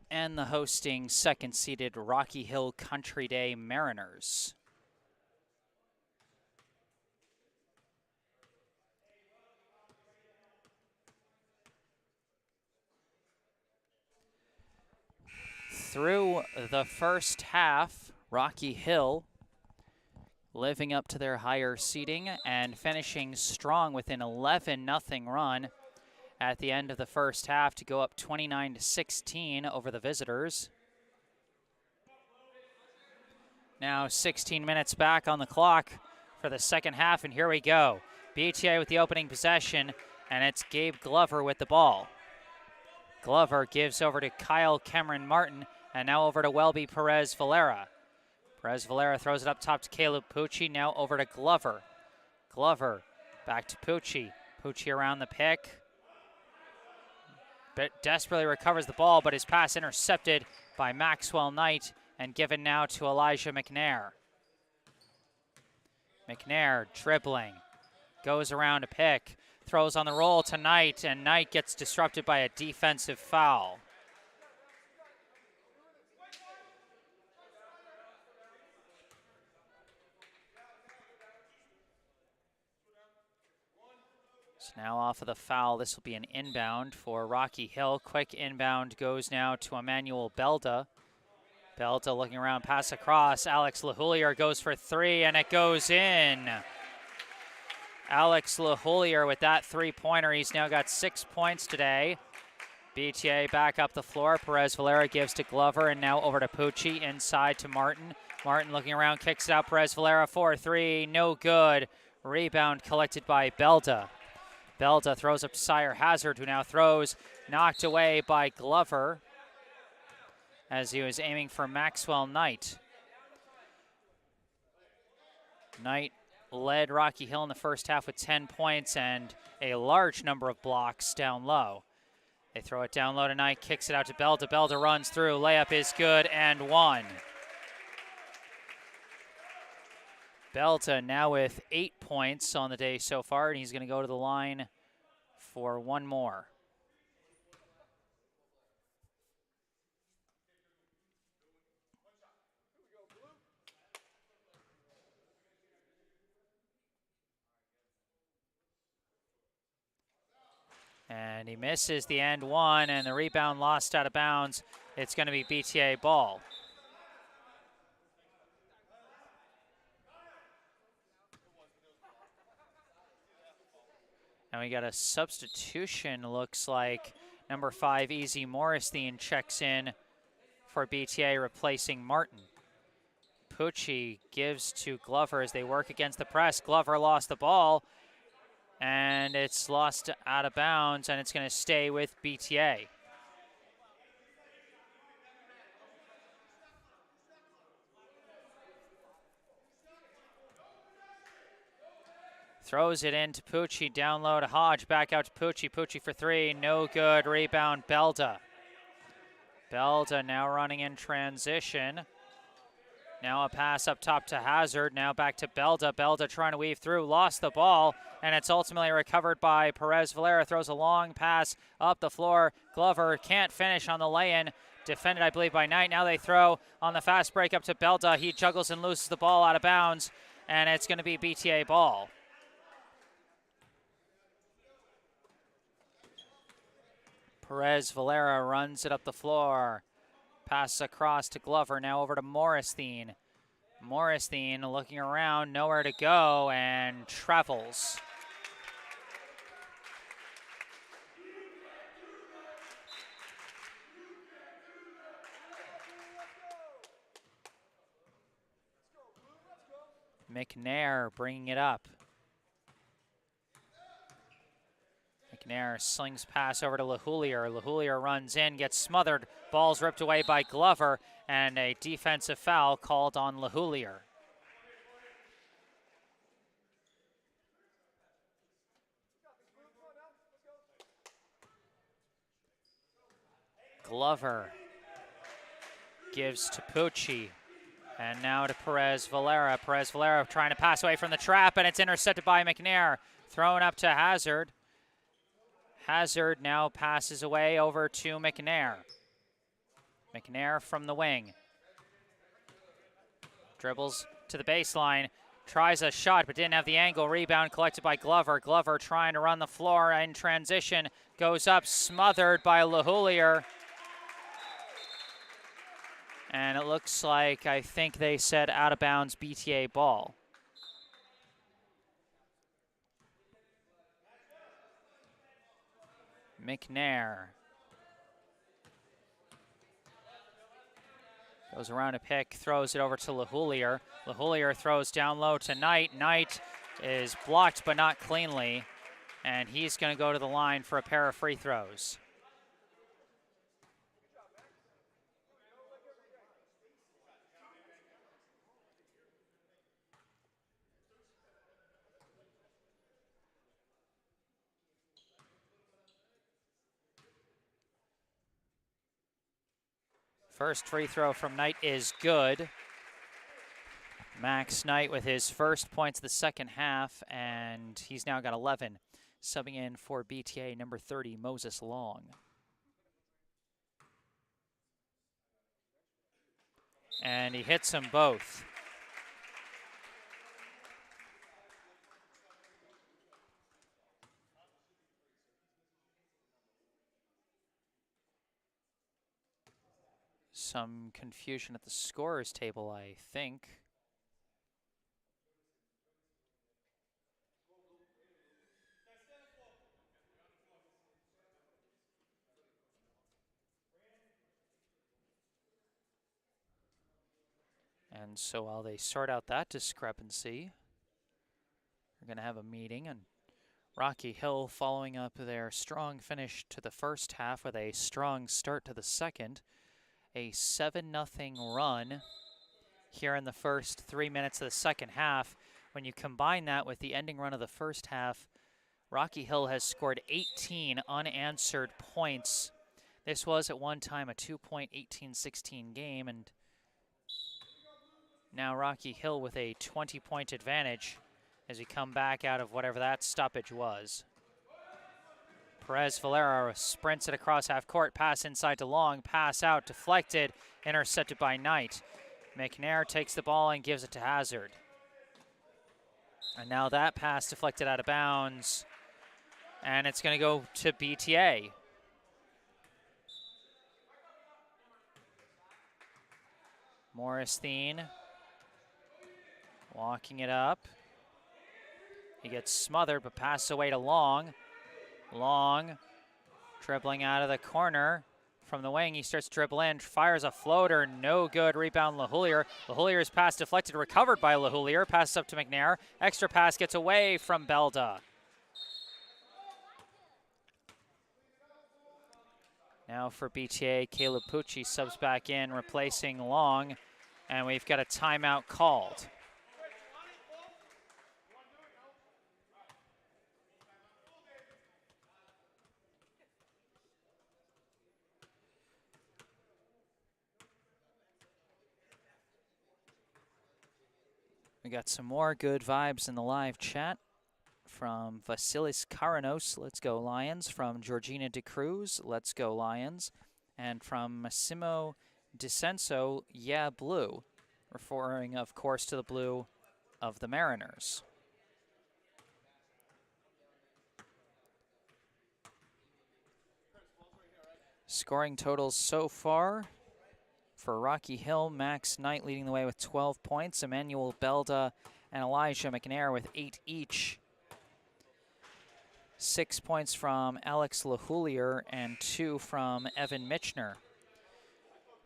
and the hosting second-seeded Rocky Hill Country Day Mariners. Through the first half, Rocky Hill living up to their higher seeding and finishing strong with an 11-0 run at the end of the first half to go up 29-16 over the visitors. Now 16 minutes back on the clock for the second half, and here we go. BTA with the opening possession, and it's Gabe Glover with the ball. Glover gives over to Kyle Cameron Martin, and now over to Welby Perez Valera. Perez Valera throws it up top to Caleb Pucci, now over to Glover. Glover back to Pucci. Pucci around the pick. Desperately recovers the ball, but his pass intercepted by Maxwell Knight and given now to Elijah McNair. McNair dribbling, goes around a pick, throws on the roll to Knight, and Knight gets disrupted by a defensive foul. So now off of the foul, this will be an inbound for Rocky Hill. Quick inbound goes now to Emmanuel Belda. Belda looking around, pass across. Alex LaHoulier goes for three, and it goes in. Alex LaHoulier with that three-pointer. He's now got 6 points today. BTA back up the floor. Perez Valera gives to Glover, and now over to Pucci, inside to Martin. Martin looking around, kicks it out. Perez Valera 4-3, no good. Rebound collected by Belda. Belda throws up to Sire Hazard, who now throws, knocked away by Glover as he was aiming for Maxwell Knight. Knight led Rocky Hill in the first half with 10 points and a large number of blocks down low. They throw it down low to Knight, kicks it out to Belda. Belda runs through, layup is good, and one. Belda now with 8 points on the day so far, and he's going to go to the line for one more. And he misses the end one, and the rebound lost out of bounds. It's going to be BTA ball. And we got a substitution, looks like. Number 5, Easy Morristhien checks in for BTA, replacing Martin. Pucci gives to Glover as they work against the press. Glover lost the ball, and it's lost out of bounds, and it's going to stay with BTA. Throws it into Pucci, down low to Hodge, back out to Pucci. Pucci for three, no good. Rebound, Belda. Belda now running in transition. Now a pass up top to Hazard, now back to Belda. Belda trying to weave through, lost the ball, and it's ultimately recovered by Perez Valera. Throws a long pass up the floor. Glover can't finish on the lay-in. Defended, I believe, by Knight. Now they throw on the fast break up to Belda. He juggles and loses the ball out of bounds, and it's going to be BTA ball. Perez Valera runs it up the floor. Pass across to Glover, now over to Morristhien. Morristhien looking around, nowhere to go, and travels. McNair bringing it up. McNair slings pass over to LaHoulier. LaHoulier runs in, gets smothered. Ball's ripped away by Glover, and a defensive foul called on LaHoulier. Glover gives to Pucci, and now to Perez Valera. Perez Valera trying to pass away from the trap, and it's intercepted by McNair. Thrown up to Hazard. Hazard now passes away over to McNair. McNair from the wing. Dribbles to the baseline. Tries a shot but didn't have the angle. Rebound collected by Glover. Glover trying to run the floor in transition. Goes up, smothered by LaHoulier. And it looks like, I think they said out of bounds BTA ball. McNair goes around a pick, throws it over to LaHoulier. LaHoulier throws down low to Knight. Knight is blocked but not cleanly, and he's going to go to the line for a pair of free throws. First free throw from Knight is good. Max Knight with his first points of the second half, and he's now got 11. Subbing in for BTA number 30, Moses Long. And he hits them both. Some confusion at the scorer's table, I think. And so while they sort out that discrepancy, we're going to have a meeting. And Rocky Hill following up their strong finish to the first half with a strong start to the second. A 7-0 run here in the first 3 minutes of the second half. When you combine that with the ending run of the first half, Rocky Hill has scored 18 unanswered points. This was at one time a 2-point 18-16 game, and now Rocky Hill with a 20-point advantage as we come back out of whatever that stoppage was. Perez Valera sprints it across half court, pass inside to Long, pass out, deflected, intercepted by Knight. McNair takes the ball and gives it to Hazard. And now that pass deflected out of bounds, and it's going to go to BTA. Morris Thien walking it up. He gets smothered but passes away to Long. Long dribbling out of the corner from the wing. He starts to dribble in, fires a floater, no good. Rebound LaHoulier. LaHoulier's pass deflected, recovered by LaHoulier. Passes up to McNair. Extra pass gets away from Belda. Now for BTA, Caleb Pucci subs back in, replacing Long, and we've got a timeout called. We got some more good vibes in the live chat from Vasilis Karanos, let's go Lions. From Georgina De Cruz, let's go Lions. And from Massimo DiCenso, yeah, blue. Referring, of course, to the blue of the Mariners. Scoring totals so far. For Rocky Hill, Max Knight leading the way with 12 points. Emmanuel Belda and Elijah McNair with 8 each. 6 points from Alex LaHoulier and 2 from Evan Mitchner.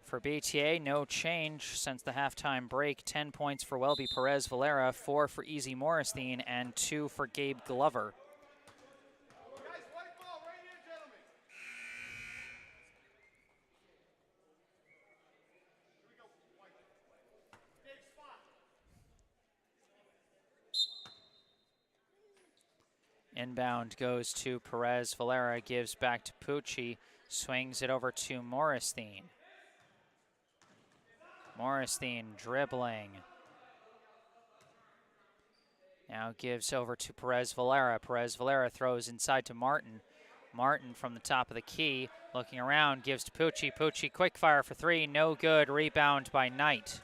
For BTA, no change since the halftime break. 10 points for Welby Perez Valera, 4 for Easy Morristhine, and 2 for Gabe Glover. Inbound goes to Perez Valera, gives back to Pucci, swings it over to Morristhine. Morristhine dribbling. Now gives over to Perez Valera. Perez Valera throws inside to Martin. Martin from the top of the key, looking around, gives to Pucci. Pucci quick fire for 3, no good. Rebound by Knight.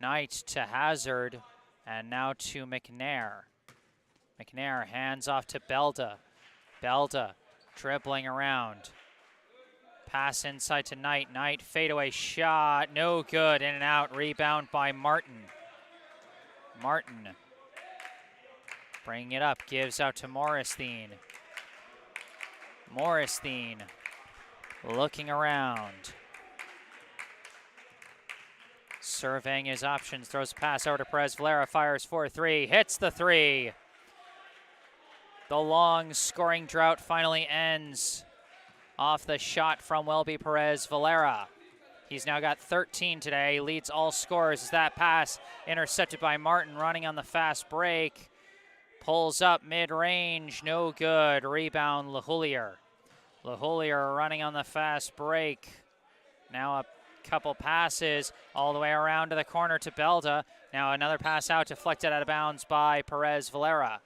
Knight to Hazard, and now to McNair. McNair hands off to Belda. Belda dribbling around. Pass inside to Knight. Knight fadeaway shot, no good. In and out. Rebound by Martin. Martin bringing it up, gives out to Morristhine. Morristhine looking around. Surveying his options, throws a pass over to Perez Valera, fires for 3, hits the 3. The long scoring drought finally ends off the shot from Welby Perez Valera. He's now got 13 today, leads all scorers as that pass intercepted by Martin running on the fast break. Pulls up mid-range, no good. Rebound LaHoulier. LaHoulier running on the fast break. Now a couple passes all the way around to the corner to Belda. Now another pass out, deflected out of bounds by Perez Valera.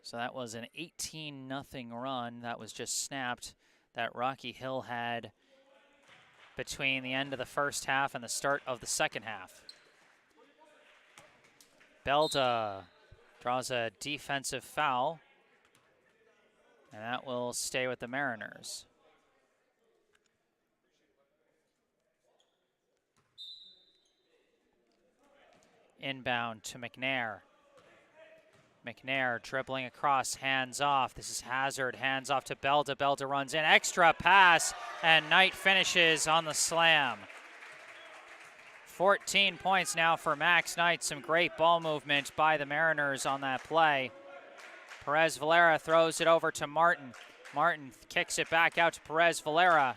So that was an 18-0 run that was just snapped that Rocky Hill had between the end of the first half and the start of the second half. Belda draws a defensive foul, and that will stay with the Mariners. Inbound to McNair. McNair dribbling across, hands off. This is Hazard, hands off to Belda. Belda runs in, extra pass, and Knight finishes on the slam. 14 points now for Max Knight. Some great ball movement by the Mariners on that play. Perez Valera throws it over to Martin. Martin kicks it back out to Perez Valera.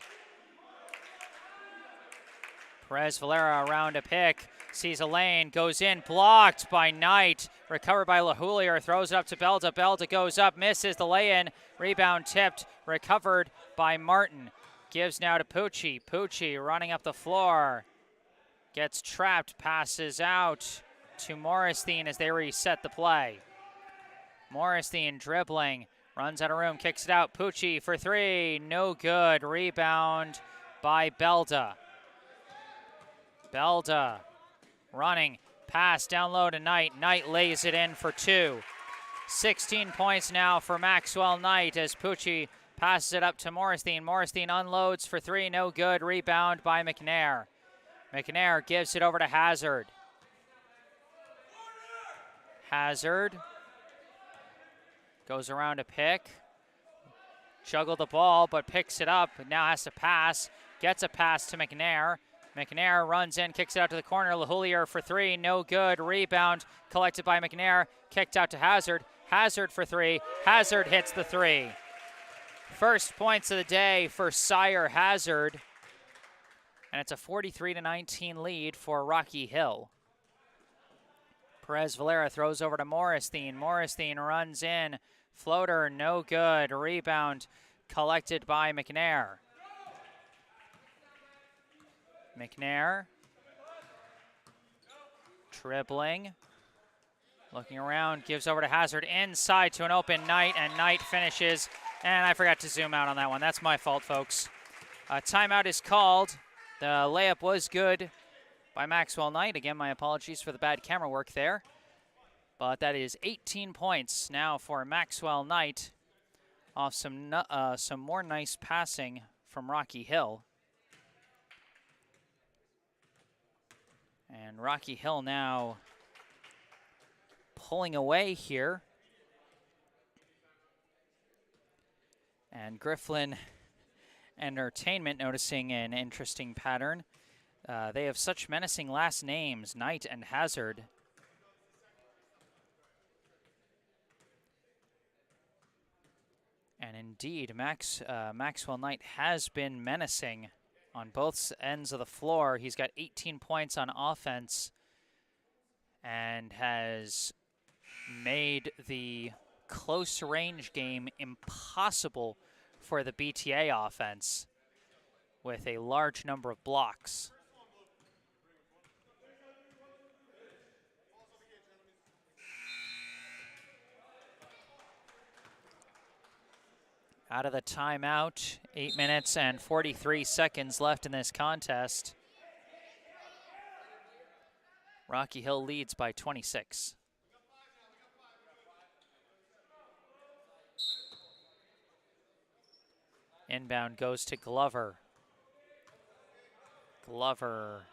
Perez Valera around a pick. Sees a lane, goes in, blocked by Knight. Recovered by LaHoulier, throws it up to Belda. Belda goes up, misses the lay-in. Rebound tipped, recovered by Martin. Gives now to Pucci. Pucci running up the floor. Gets trapped, passes out to Morristhine as they reset the play. Morristhine dribbling, runs out of room, kicks it out. Pucci for 3, no good. Rebound by Belda. Belda running, pass down low to Knight. Knight lays it in for 2. 16 points now for Maxwell Knight as Pucci passes it up to Morristhine. Morristhine unloads for 3, no good. Rebound by McNair. McNair gives it over to Hazard. Hazard goes around a pick. Juggled the ball, but picks it up. Now has to pass. Gets a pass to McNair. McNair runs in, kicks it out to the corner. LaHoulier for 3, no good. Rebound collected by McNair. Kicked out to Hazard. Hazard for 3. Hazard hits the 3. First points of the day for Sire Hazard. And it's a 43-19 lead for Rocky Hill. Perez Valera throws over to Morristhine. Morristhine runs in. Floater, no good. Rebound collected by McNair. McNair dribbling. Looking around, gives over to Hazard. Inside to an open Knight, and Knight finishes. And I forgot to zoom out on that one. That's my fault, folks. Timeout is called. The layup was good by Maxwell Knight. Again, my apologies for the bad camera work there. But that is 18 points now for Maxwell Knight off some more nice passing from Rocky Hill. And Rocky Hill now pulling away here. And Grifflin Entertainment noticing an interesting pattern. They have such menacing last names, Knight and Hazard. And indeed, Maxwell Knight has been menacing on both ends of the floor. He's got 18 points on offense and has made the close range game impossible for the BTA offense with a large number of blocks. Out of the timeout, 8 minutes and 43 seconds left in this contest. Rocky Hill leads by 26. Inbound goes to Glover. Glover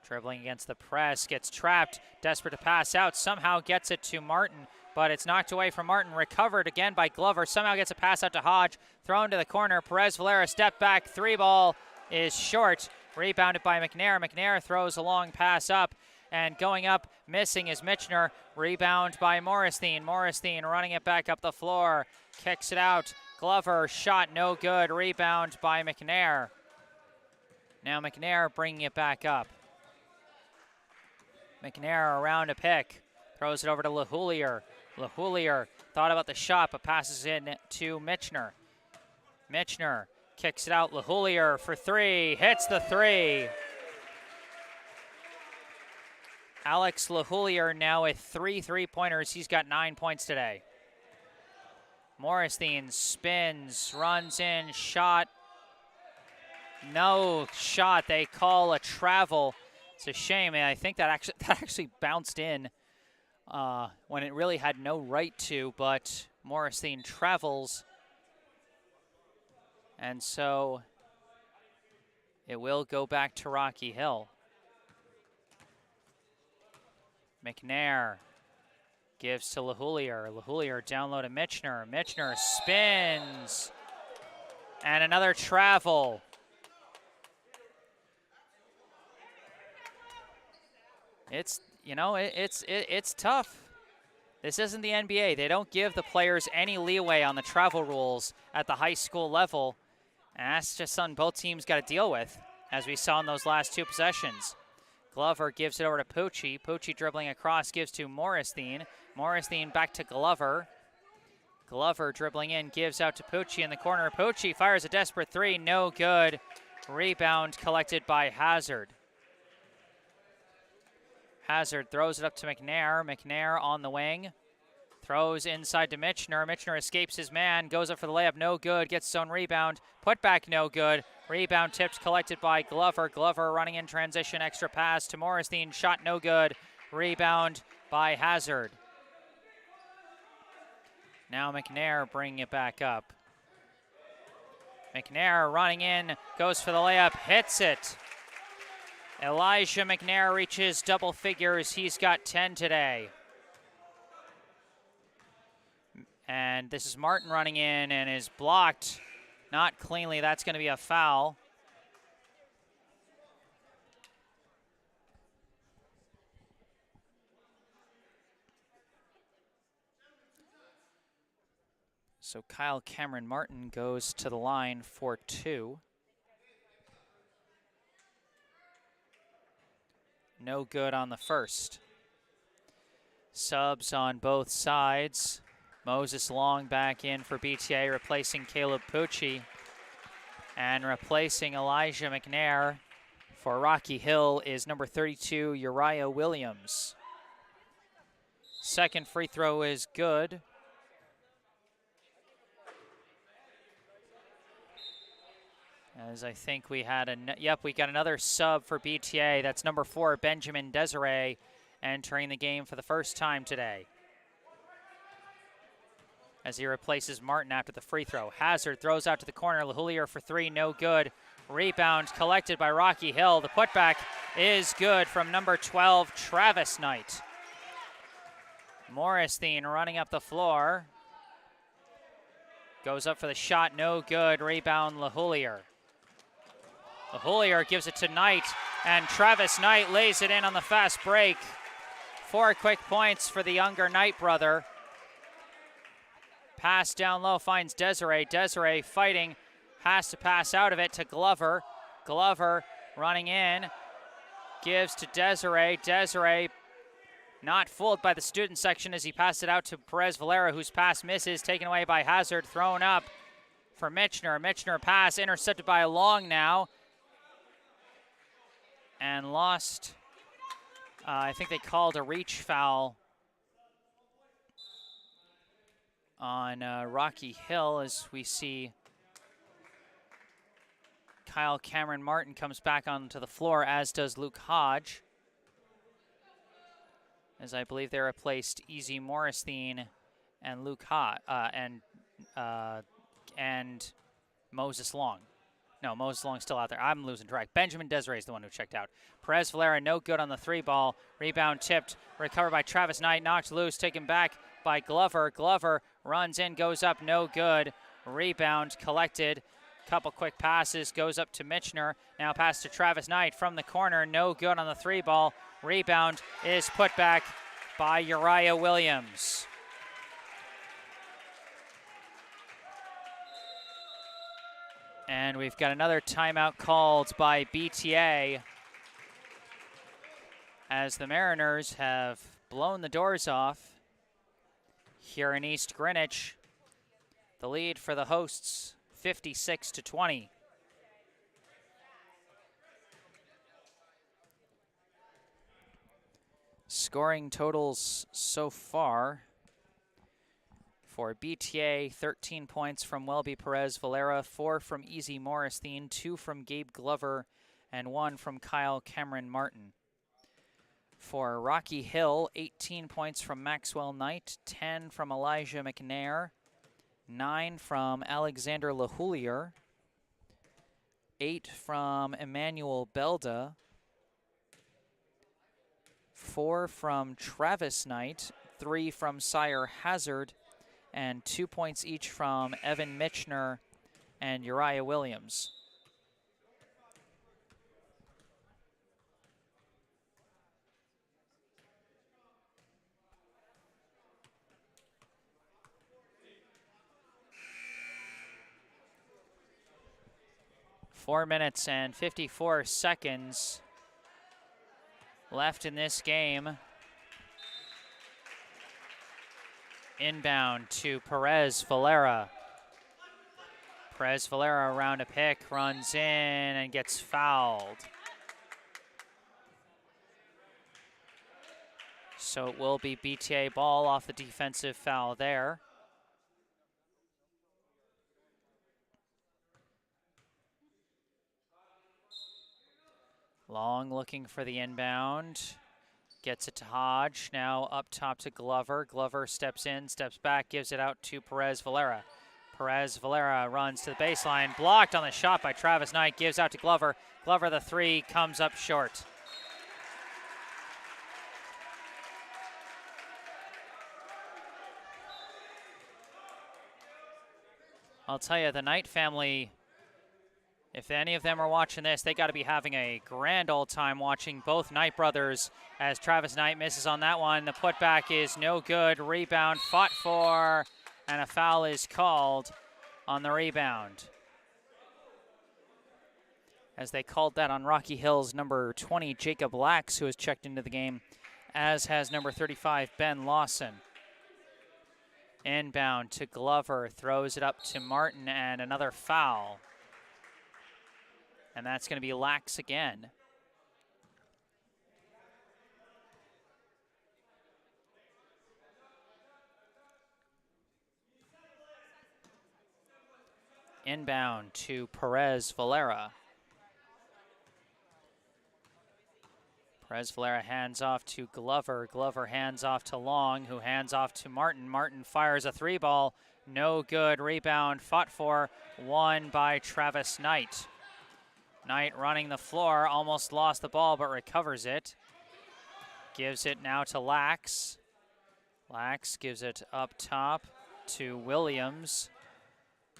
dribbling against the press, gets trapped, desperate to pass out, somehow gets it to Martin, but it's knocked away from Martin, recovered again by Glover, somehow gets a pass out to Hodge, thrown to the corner, Perez Valera step back, 3-ball is short, rebounded by McNair. McNair throws a long pass up, and going up, missing is Michener, rebound by Morristhien. Morristhien running it back up the floor, kicks it out, Glover, shot no good, rebound by McNair. Now McNair bringing it back up. McNair around a pick, throws it over to LaHoulier. LaHoulier thought about the shot, but passes in to Michener. Michener kicks it out. LaHoulier for three, hits the three. Alex LaHoulier now with 3 3-pointers. He's got 9 points today. Morristhien spins, runs in, shot. No shot. They call a travel. It's a shame. I think that actually bounced in when it really had no right to, but Morristhien travels. And so it will go back to Rocky Hill. McNair gives to LaHoulier. LaHoulier down low to Michener. Michener spins. And another travel. It's tough. This isn't the NBA. They don't give the players any leeway on the travel rules at the high school level. And that's just something both teams got to deal with, as we saw in those last 2 possessions. Glover gives it over to Pucci. Pucci dribbling across, gives to Morristhien. Morristhien back to Glover. Glover dribbling in, gives out to Pucci in the corner. Pucci fires a desperate 3, no good. Rebound collected by Hazard. Hazard throws it up to McNair. McNair on the wing. Throws inside to Michener. Michener escapes his man. Goes up for the layup. No good. Gets his own rebound. Put back no good. Rebound tipped collected by Glover. Glover running in transition. Extra pass to Morristhien. Shot no good. Rebound by Hazard. Now McNair bringing it back up. McNair running in. Goes for the layup. Hits it. Elijah McNair reaches double figures. He's got 10 today. And this is Martin running in and is blocked. Not cleanly. That's going to be a foul. So Kyle Cameron Martin goes to the line for 2. No good on the first. Subs on both sides. Moses Long back in for BTA, replacing Caleb Pucci. And replacing Elijah McNair for Rocky Hill is number 32, Uriah Williams. Second free throw is good. As I think we had we got another sub for BTA. That's number 4, Benjamin Desiree, entering the game for the first time today, as he replaces Martin after the free throw. Hazard throws out to the corner. LaHoulier for 3, no good. Rebound collected by Rocky Hill. The putback is good from number 12, Travis Knight. Morristhien running up the floor. Goes up for the shot, no good. Rebound, LaHoulier. LaHoulier gives it to Knight, and Travis Knight lays it in on the fast break. 4 quick points for the younger Knight brother. Pass down low, finds Desiree. Desiree fighting, has to pass out of it to Glover. Glover running in, gives to Desiree. Desiree not fooled by the student section as he passed it out to Perez Valera, whose pass misses, taken away by Hazard, thrown up for Michener. Michener pass intercepted by Long now. And lost, I think they called a reach foul on Rocky Hill as we see Kyle Cameron Martin comes back onto the floor, as does Luke Hodge, as I believe they replaced Easy Morristhene and Luke Hodge and Moses Long. No, Moses Long's still out there. I'm losing track. Benjamin Desiree is the one who checked out. Perez Valera, no good on the 3-ball. Rebound tipped, recovered by Travis Knight, knocked loose, taken back by Glover. Glover runs in, goes up, no good. Rebound collected. Couple quick passes, goes up to Michener. Now pass to Travis Knight from the corner, no good on the 3-ball. Rebound is put back by Uriah Williams. And we've got another timeout called by BTA as the Mariners have blown the doors off here in East Greenwich. The lead for the hosts, 56-20. Scoring totals so far. For BTA, 13 points from Welby Perez Valera, 4 from Easy Morristhene, 2 from Gabe Glover, and 1 from Kyle Cameron Martin. For Rocky Hill, 18 points from Maxwell Knight, 10 from Elijah McNair, 9 from Alexander LaHoulier, 8 from Emmanuel Belda, 4 from Travis Knight, 3 from Sire Hazard, and 2 points each from Evan Michener and Uriah Williams. Four minutes and 54 seconds left in this game. Inbound to Perez Valera. Perez Valera around a pick, runs in and gets fouled. So it will be BTA ball off the defensive foul there. Long looking for the inbound. Gets it to Hodge, now up top to Glover. Glover steps in, steps back, gives it out to Perez Valera. Perez Valera runs to the baseline, blocked on the shot by Travis Knight, gives out to Glover. Glover, the 3, comes up short. I'll tell you, the Knight family, if any of them are watching this, they got to be having a grand old time watching both Knight brothers as Travis Knight misses on that one. The putback is no good. Rebound fought for, and a foul is called on the rebound. As they called that on Rocky Hill's number 20, Jacob Lax, who has checked into the game, as has number 35, Ben Lawson. Inbound to Glover, throws it up to Martin, and another foul. And that's going to be Lax again. Inbound to Perez Valera. Perez Valera hands off to Glover. Glover hands off to Long, who hands off to Martin. Martin fires a 3-ball. No good. Rebound fought for. Won by Travis Knight. Knight running the floor, almost lost the ball, but recovers it. Gives it now to Lax. Lax gives it up top to Williams.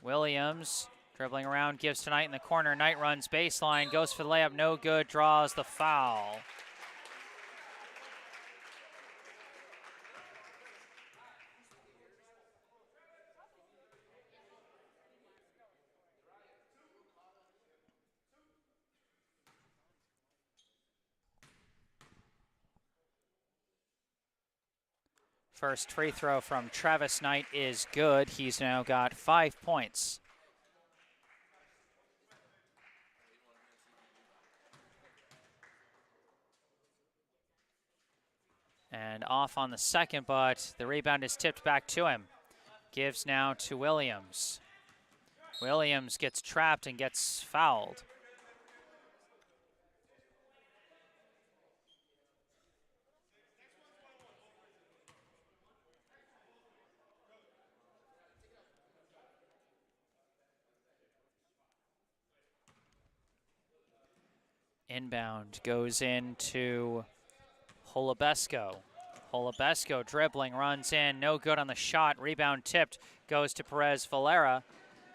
Williams dribbling around, gives to Knight in the corner. Knight runs baseline, goes for the layup, no good, draws the foul. First free throw from Travis Knight is good. He's now got 5 points. And off on the second, but the rebound is tipped back to him. Gives now to Williams. Williams gets trapped and gets fouled. Inbound goes into Holobesko. Holobesko dribbling, runs in, no good on the shot. Rebound tipped, goes to Perez Valera.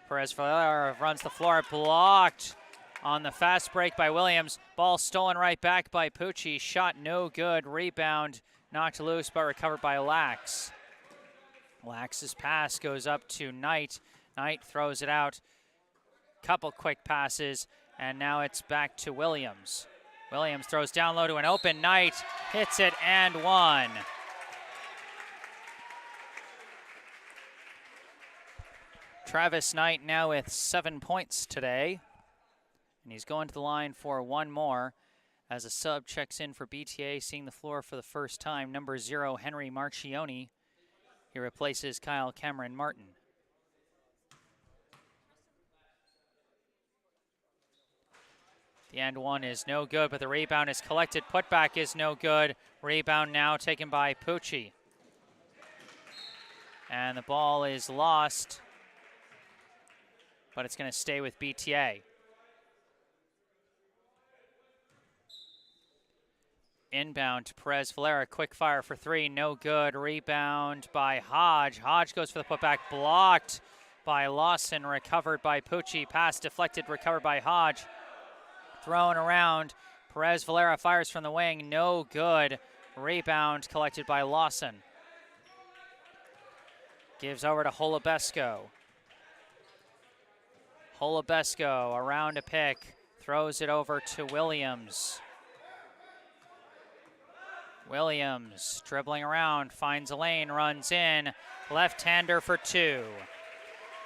Perez Valera runs the floor, blocked on the fast break by Williams. Ball stolen right back by Pucci. Shot no good. Rebound knocked loose, but recovered by Lax. Lax's pass goes up to Knight. Knight throws it out. Couple quick passes, and now it's back to Williams. Williams throws down low to an open Knight, hits it and one. Travis Knight now with 7 points today, and he's going to the line for one more as a sub checks in for BTA, seeing the floor for the first time. Number 0, Henry Marchioni. He replaces Kyle Cameron Martin. The end one is no good, but the rebound is collected. Putback is no good. Rebound now taken by Pucci. And the ball is lost, but it's going to stay with BTA. Inbound to Perez Valera, quick fire for three, no good. Rebound by Hodge. Hodge goes for the putback, blocked by Lawson, recovered by Pucci. Pass deflected, recovered by Hodge. Thrown around, Perez Valera fires from the wing, no good. Rebound collected by Lawson. Gives over to Holobesko. Holobesko around a pick, throws it over to Williams. Williams dribbling around, finds a lane, runs in, left-hander for two.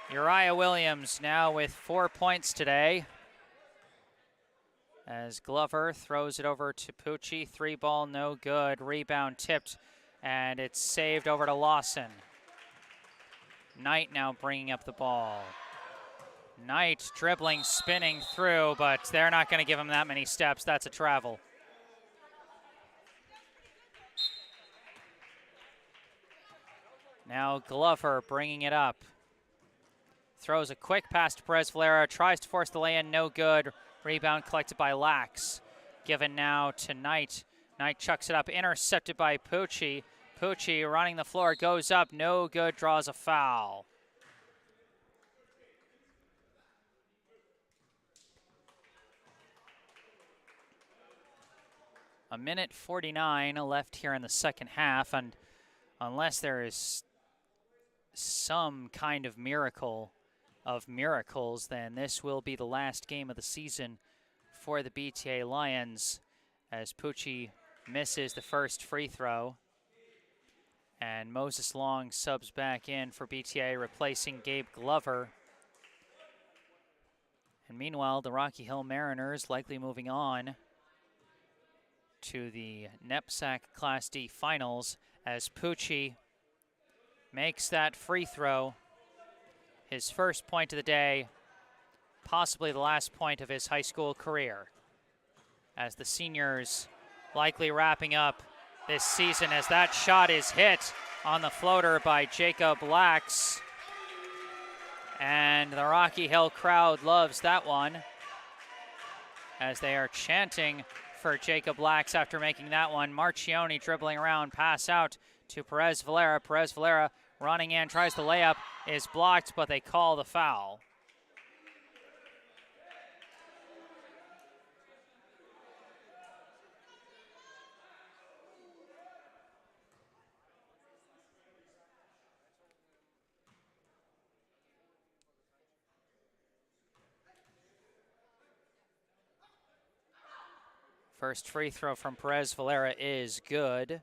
Uriah Williams now with 4 points today, as Glover throws it over to Pucci. Three ball, no good. Rebound tipped, and it's saved over to Lawson. Knight now bringing up the ball. Knight dribbling, spinning through, but they're not going to give him that many steps. That's a travel. Now Glover bringing it up. Throws a quick pass to Perez Valera, tries to force the lay-in, no good. Rebound collected by Lax. Given now to Knight. Knight chucks it up, intercepted by Pucci. Pucci running the floor, goes up, no good, draws a foul. A minute 49 left here in the second half, and unless there is some kind of miracle of miracles, then this will be the last game of the season for the BTA Lions, as Pucci misses the first free throw. And Moses Long subs back in for BTA, replacing Gabe Glover. And meanwhile, the Rocky Hill Mariners likely moving on to the NEPSAC Class D Finals, as Pucci makes that free throw. His first point of the day, possibly the last point of his high school career, as the seniors likely wrapping up this season, as that shot is hit on the floater by Jacob Lax. And the Rocky Hill crowd loves that one, as they are chanting for Jacob Lax after making that one. Marchioni dribbling around, pass out to Perez Valera. Perez Valera running in, tries the layup, is blocked, but they call the foul. First free throw from Perez Valera is good.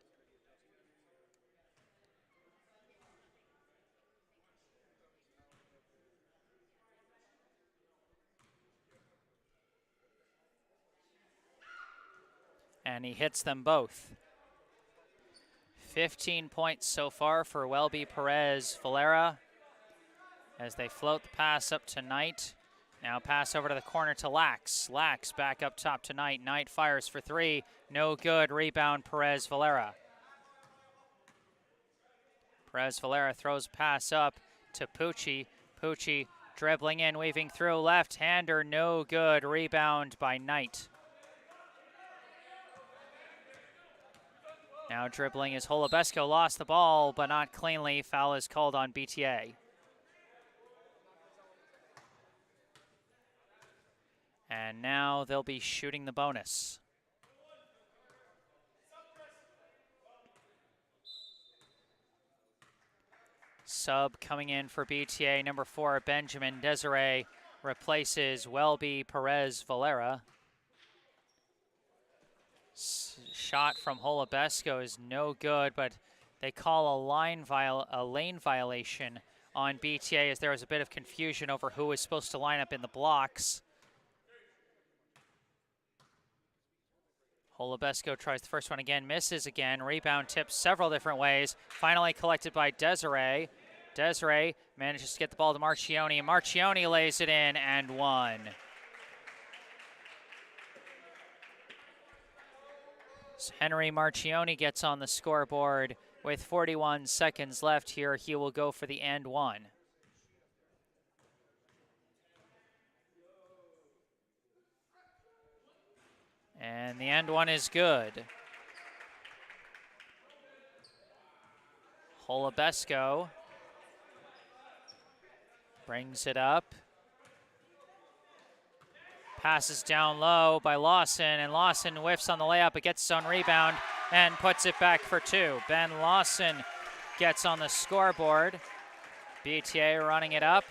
And he hits them both. 15 points so far for Welby Perez Valera as they float the pass up to Knight. Now pass over to the corner to Lax. Lax back up top to Knight. Knight fires for three. No good. Rebound Perez Valera. Perez Valera throws pass up to Pucci. Pucci dribbling in, weaving through. Left-hander, no good. Rebound by Knight. Now dribbling is Holubesco. Lost the ball, but not cleanly. Foul is called on BTA. And now they'll be shooting the bonus. Sub coming in for BTA, number 4, Benjamin Desiree replaces Welby Perez Valera. Shot from Holubesco is no good, but they call a lane violation on BTA as there was a bit of confusion over who was supposed to line up in the blocks. Holubesco tries the first one again, misses again. Rebound tips several different ways. Finally collected by Desiree. Desiree manages to get the ball to Marchioni, and Marchioni lays it in and one. So Henry Marchioni gets on the scoreboard with 41 seconds left here. He will go for the and one. And the end one is good. Holubesco brings it up. Passes down low by Lawson, and Lawson whiffs on the layup, but gets his own rebound and puts it back for two. Ben Lawson gets on the scoreboard. BTA running it up.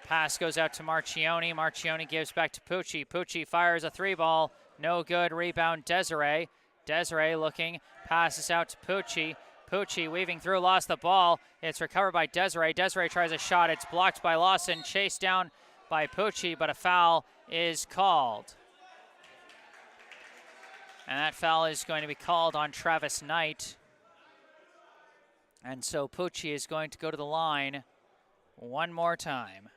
Pass goes out to Marchioni. Marchioni gives back to Pucci. Pucci fires a three ball. No good. Rebound Desiree. Desiree looking. Passes out to Pucci. Pucci weaving through. Lost the ball. It's recovered by Desiree. Desiree tries a shot. It's blocked by Lawson. Chased down by Pucci, but a foul is called. And that foul is going to be called on Travis Knight. And so Pucci is going to go to the line one more time.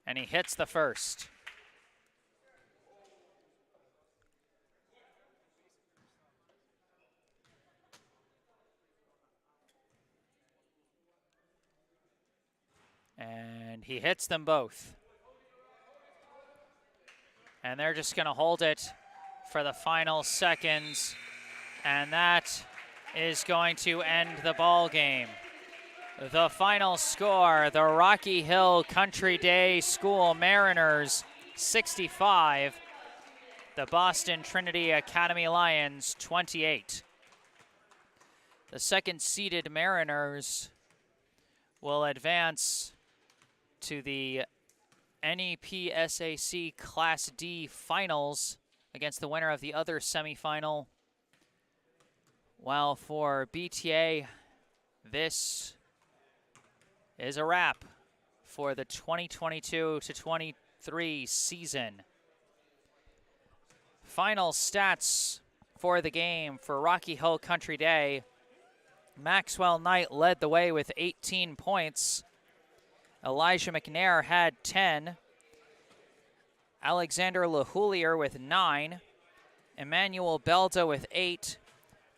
And he hits the first. And he hits them both. And they're just going to hold it for the final seconds. And that is going to end the ball game. The final score, the Rocky Hill Country Day School Mariners 65, the Boston Trinity Academy Lions 28. The second-seeded Mariners will advance to the NEPSAC Class D Finals against the winner of the other semifinal. While for BTA, this is a wrap for the 2022-23 season. Final stats for the game for Rocky Hill Country Day. Maxwell Knight led the way with 18 points. Elijah McNair had 10. Alexander LaHoulier with 9. Emmanuel Belda with 8.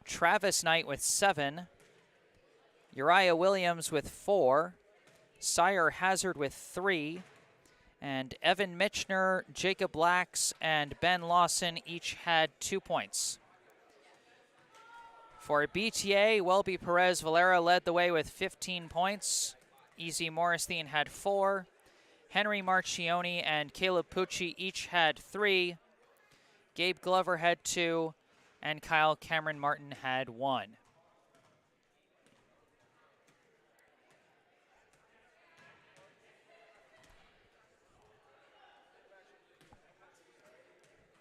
Travis Knight with 7. Uriah Williams with 4. Sire Hazard with 3. And Evan Mitchner, Jacob Lax, and Ben Lawson each had 2 points. For BTA, Welby Perez Valera led the way with 15 points. Easy Morristhein had 4. Henry Marchioni and Caleb Pucci each had 3. Gabe Glover had 2. And Kyle Cameron Martin had 1.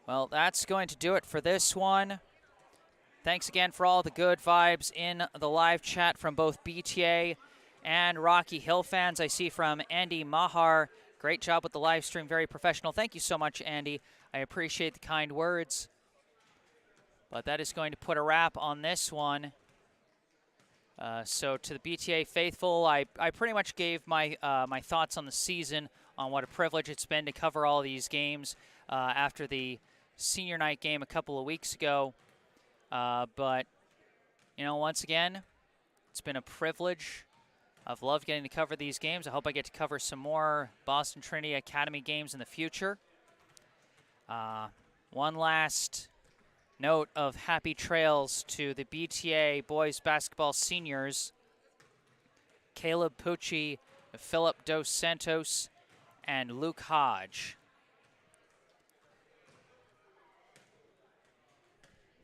Well, that's going to do it for this one. Thanks again for all the good vibes in the live chat from both BTA and Rocky Hill fans. I see from Andy Mahar, great job with the live stream, very professional. Thank you so much, Andy. I appreciate the kind words. But that is going to put a wrap on this one. So to the BTA faithful, I pretty much gave my my thoughts on the season, on what a privilege it's been to cover all these games after the senior night game a couple of weeks ago. But, you know, once again, it's been a privilege. I've loved getting to cover these games. I hope I get to cover some more Boston Trinity Academy games in the future. One last note of happy trails to the BTA boys basketball seniors, Caleb Pucci, Philip Dos Santos, and Luke Hodge.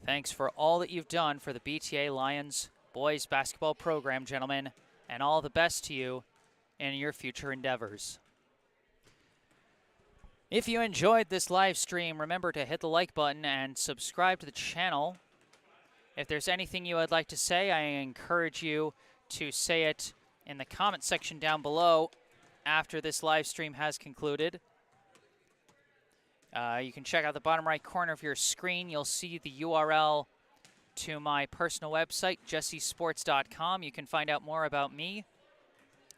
Thanks for all that you've done for the BTA Lions boys basketball program, gentlemen, and all the best to you in your future endeavors. If you enjoyed this live stream, remember to hit the like button and subscribe to the channel. If there's anything you would like to say, I encourage you to say it in the comment section down below after this live stream has concluded. You can check out the bottom right corner of your screen. You'll see the URL to my personal website, jessesports.com. You can find out more about me,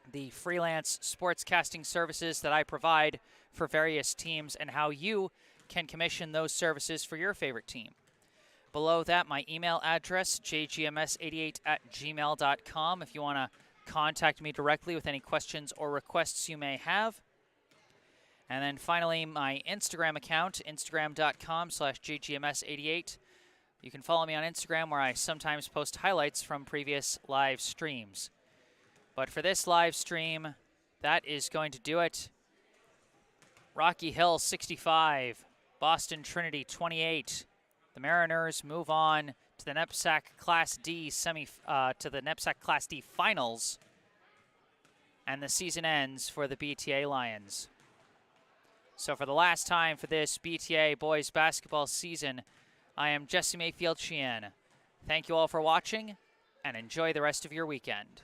the freelance sportscasting services that I provide for various teams, and how you can commission those services for your favorite team. Below that, my email address, jgms88@gmail.com, if you want to contact me directly with any questions or requests you may have. And then finally, my Instagram account, instagram.com/jgms88. You can follow me on Instagram, where I sometimes post highlights from previous live streams. But for this live stream, that is going to do it. Rocky Hill 65, Boston Trinity 28. The Mariners move on to the NEPSAC Class D NEPSAC Class D Finals, and the season ends for the BTA Lions. So for the last time for this BTA boys basketball season, I am Jesse Mayfield-Sheehan. Thank you all for watching, and enjoy the rest of your weekend.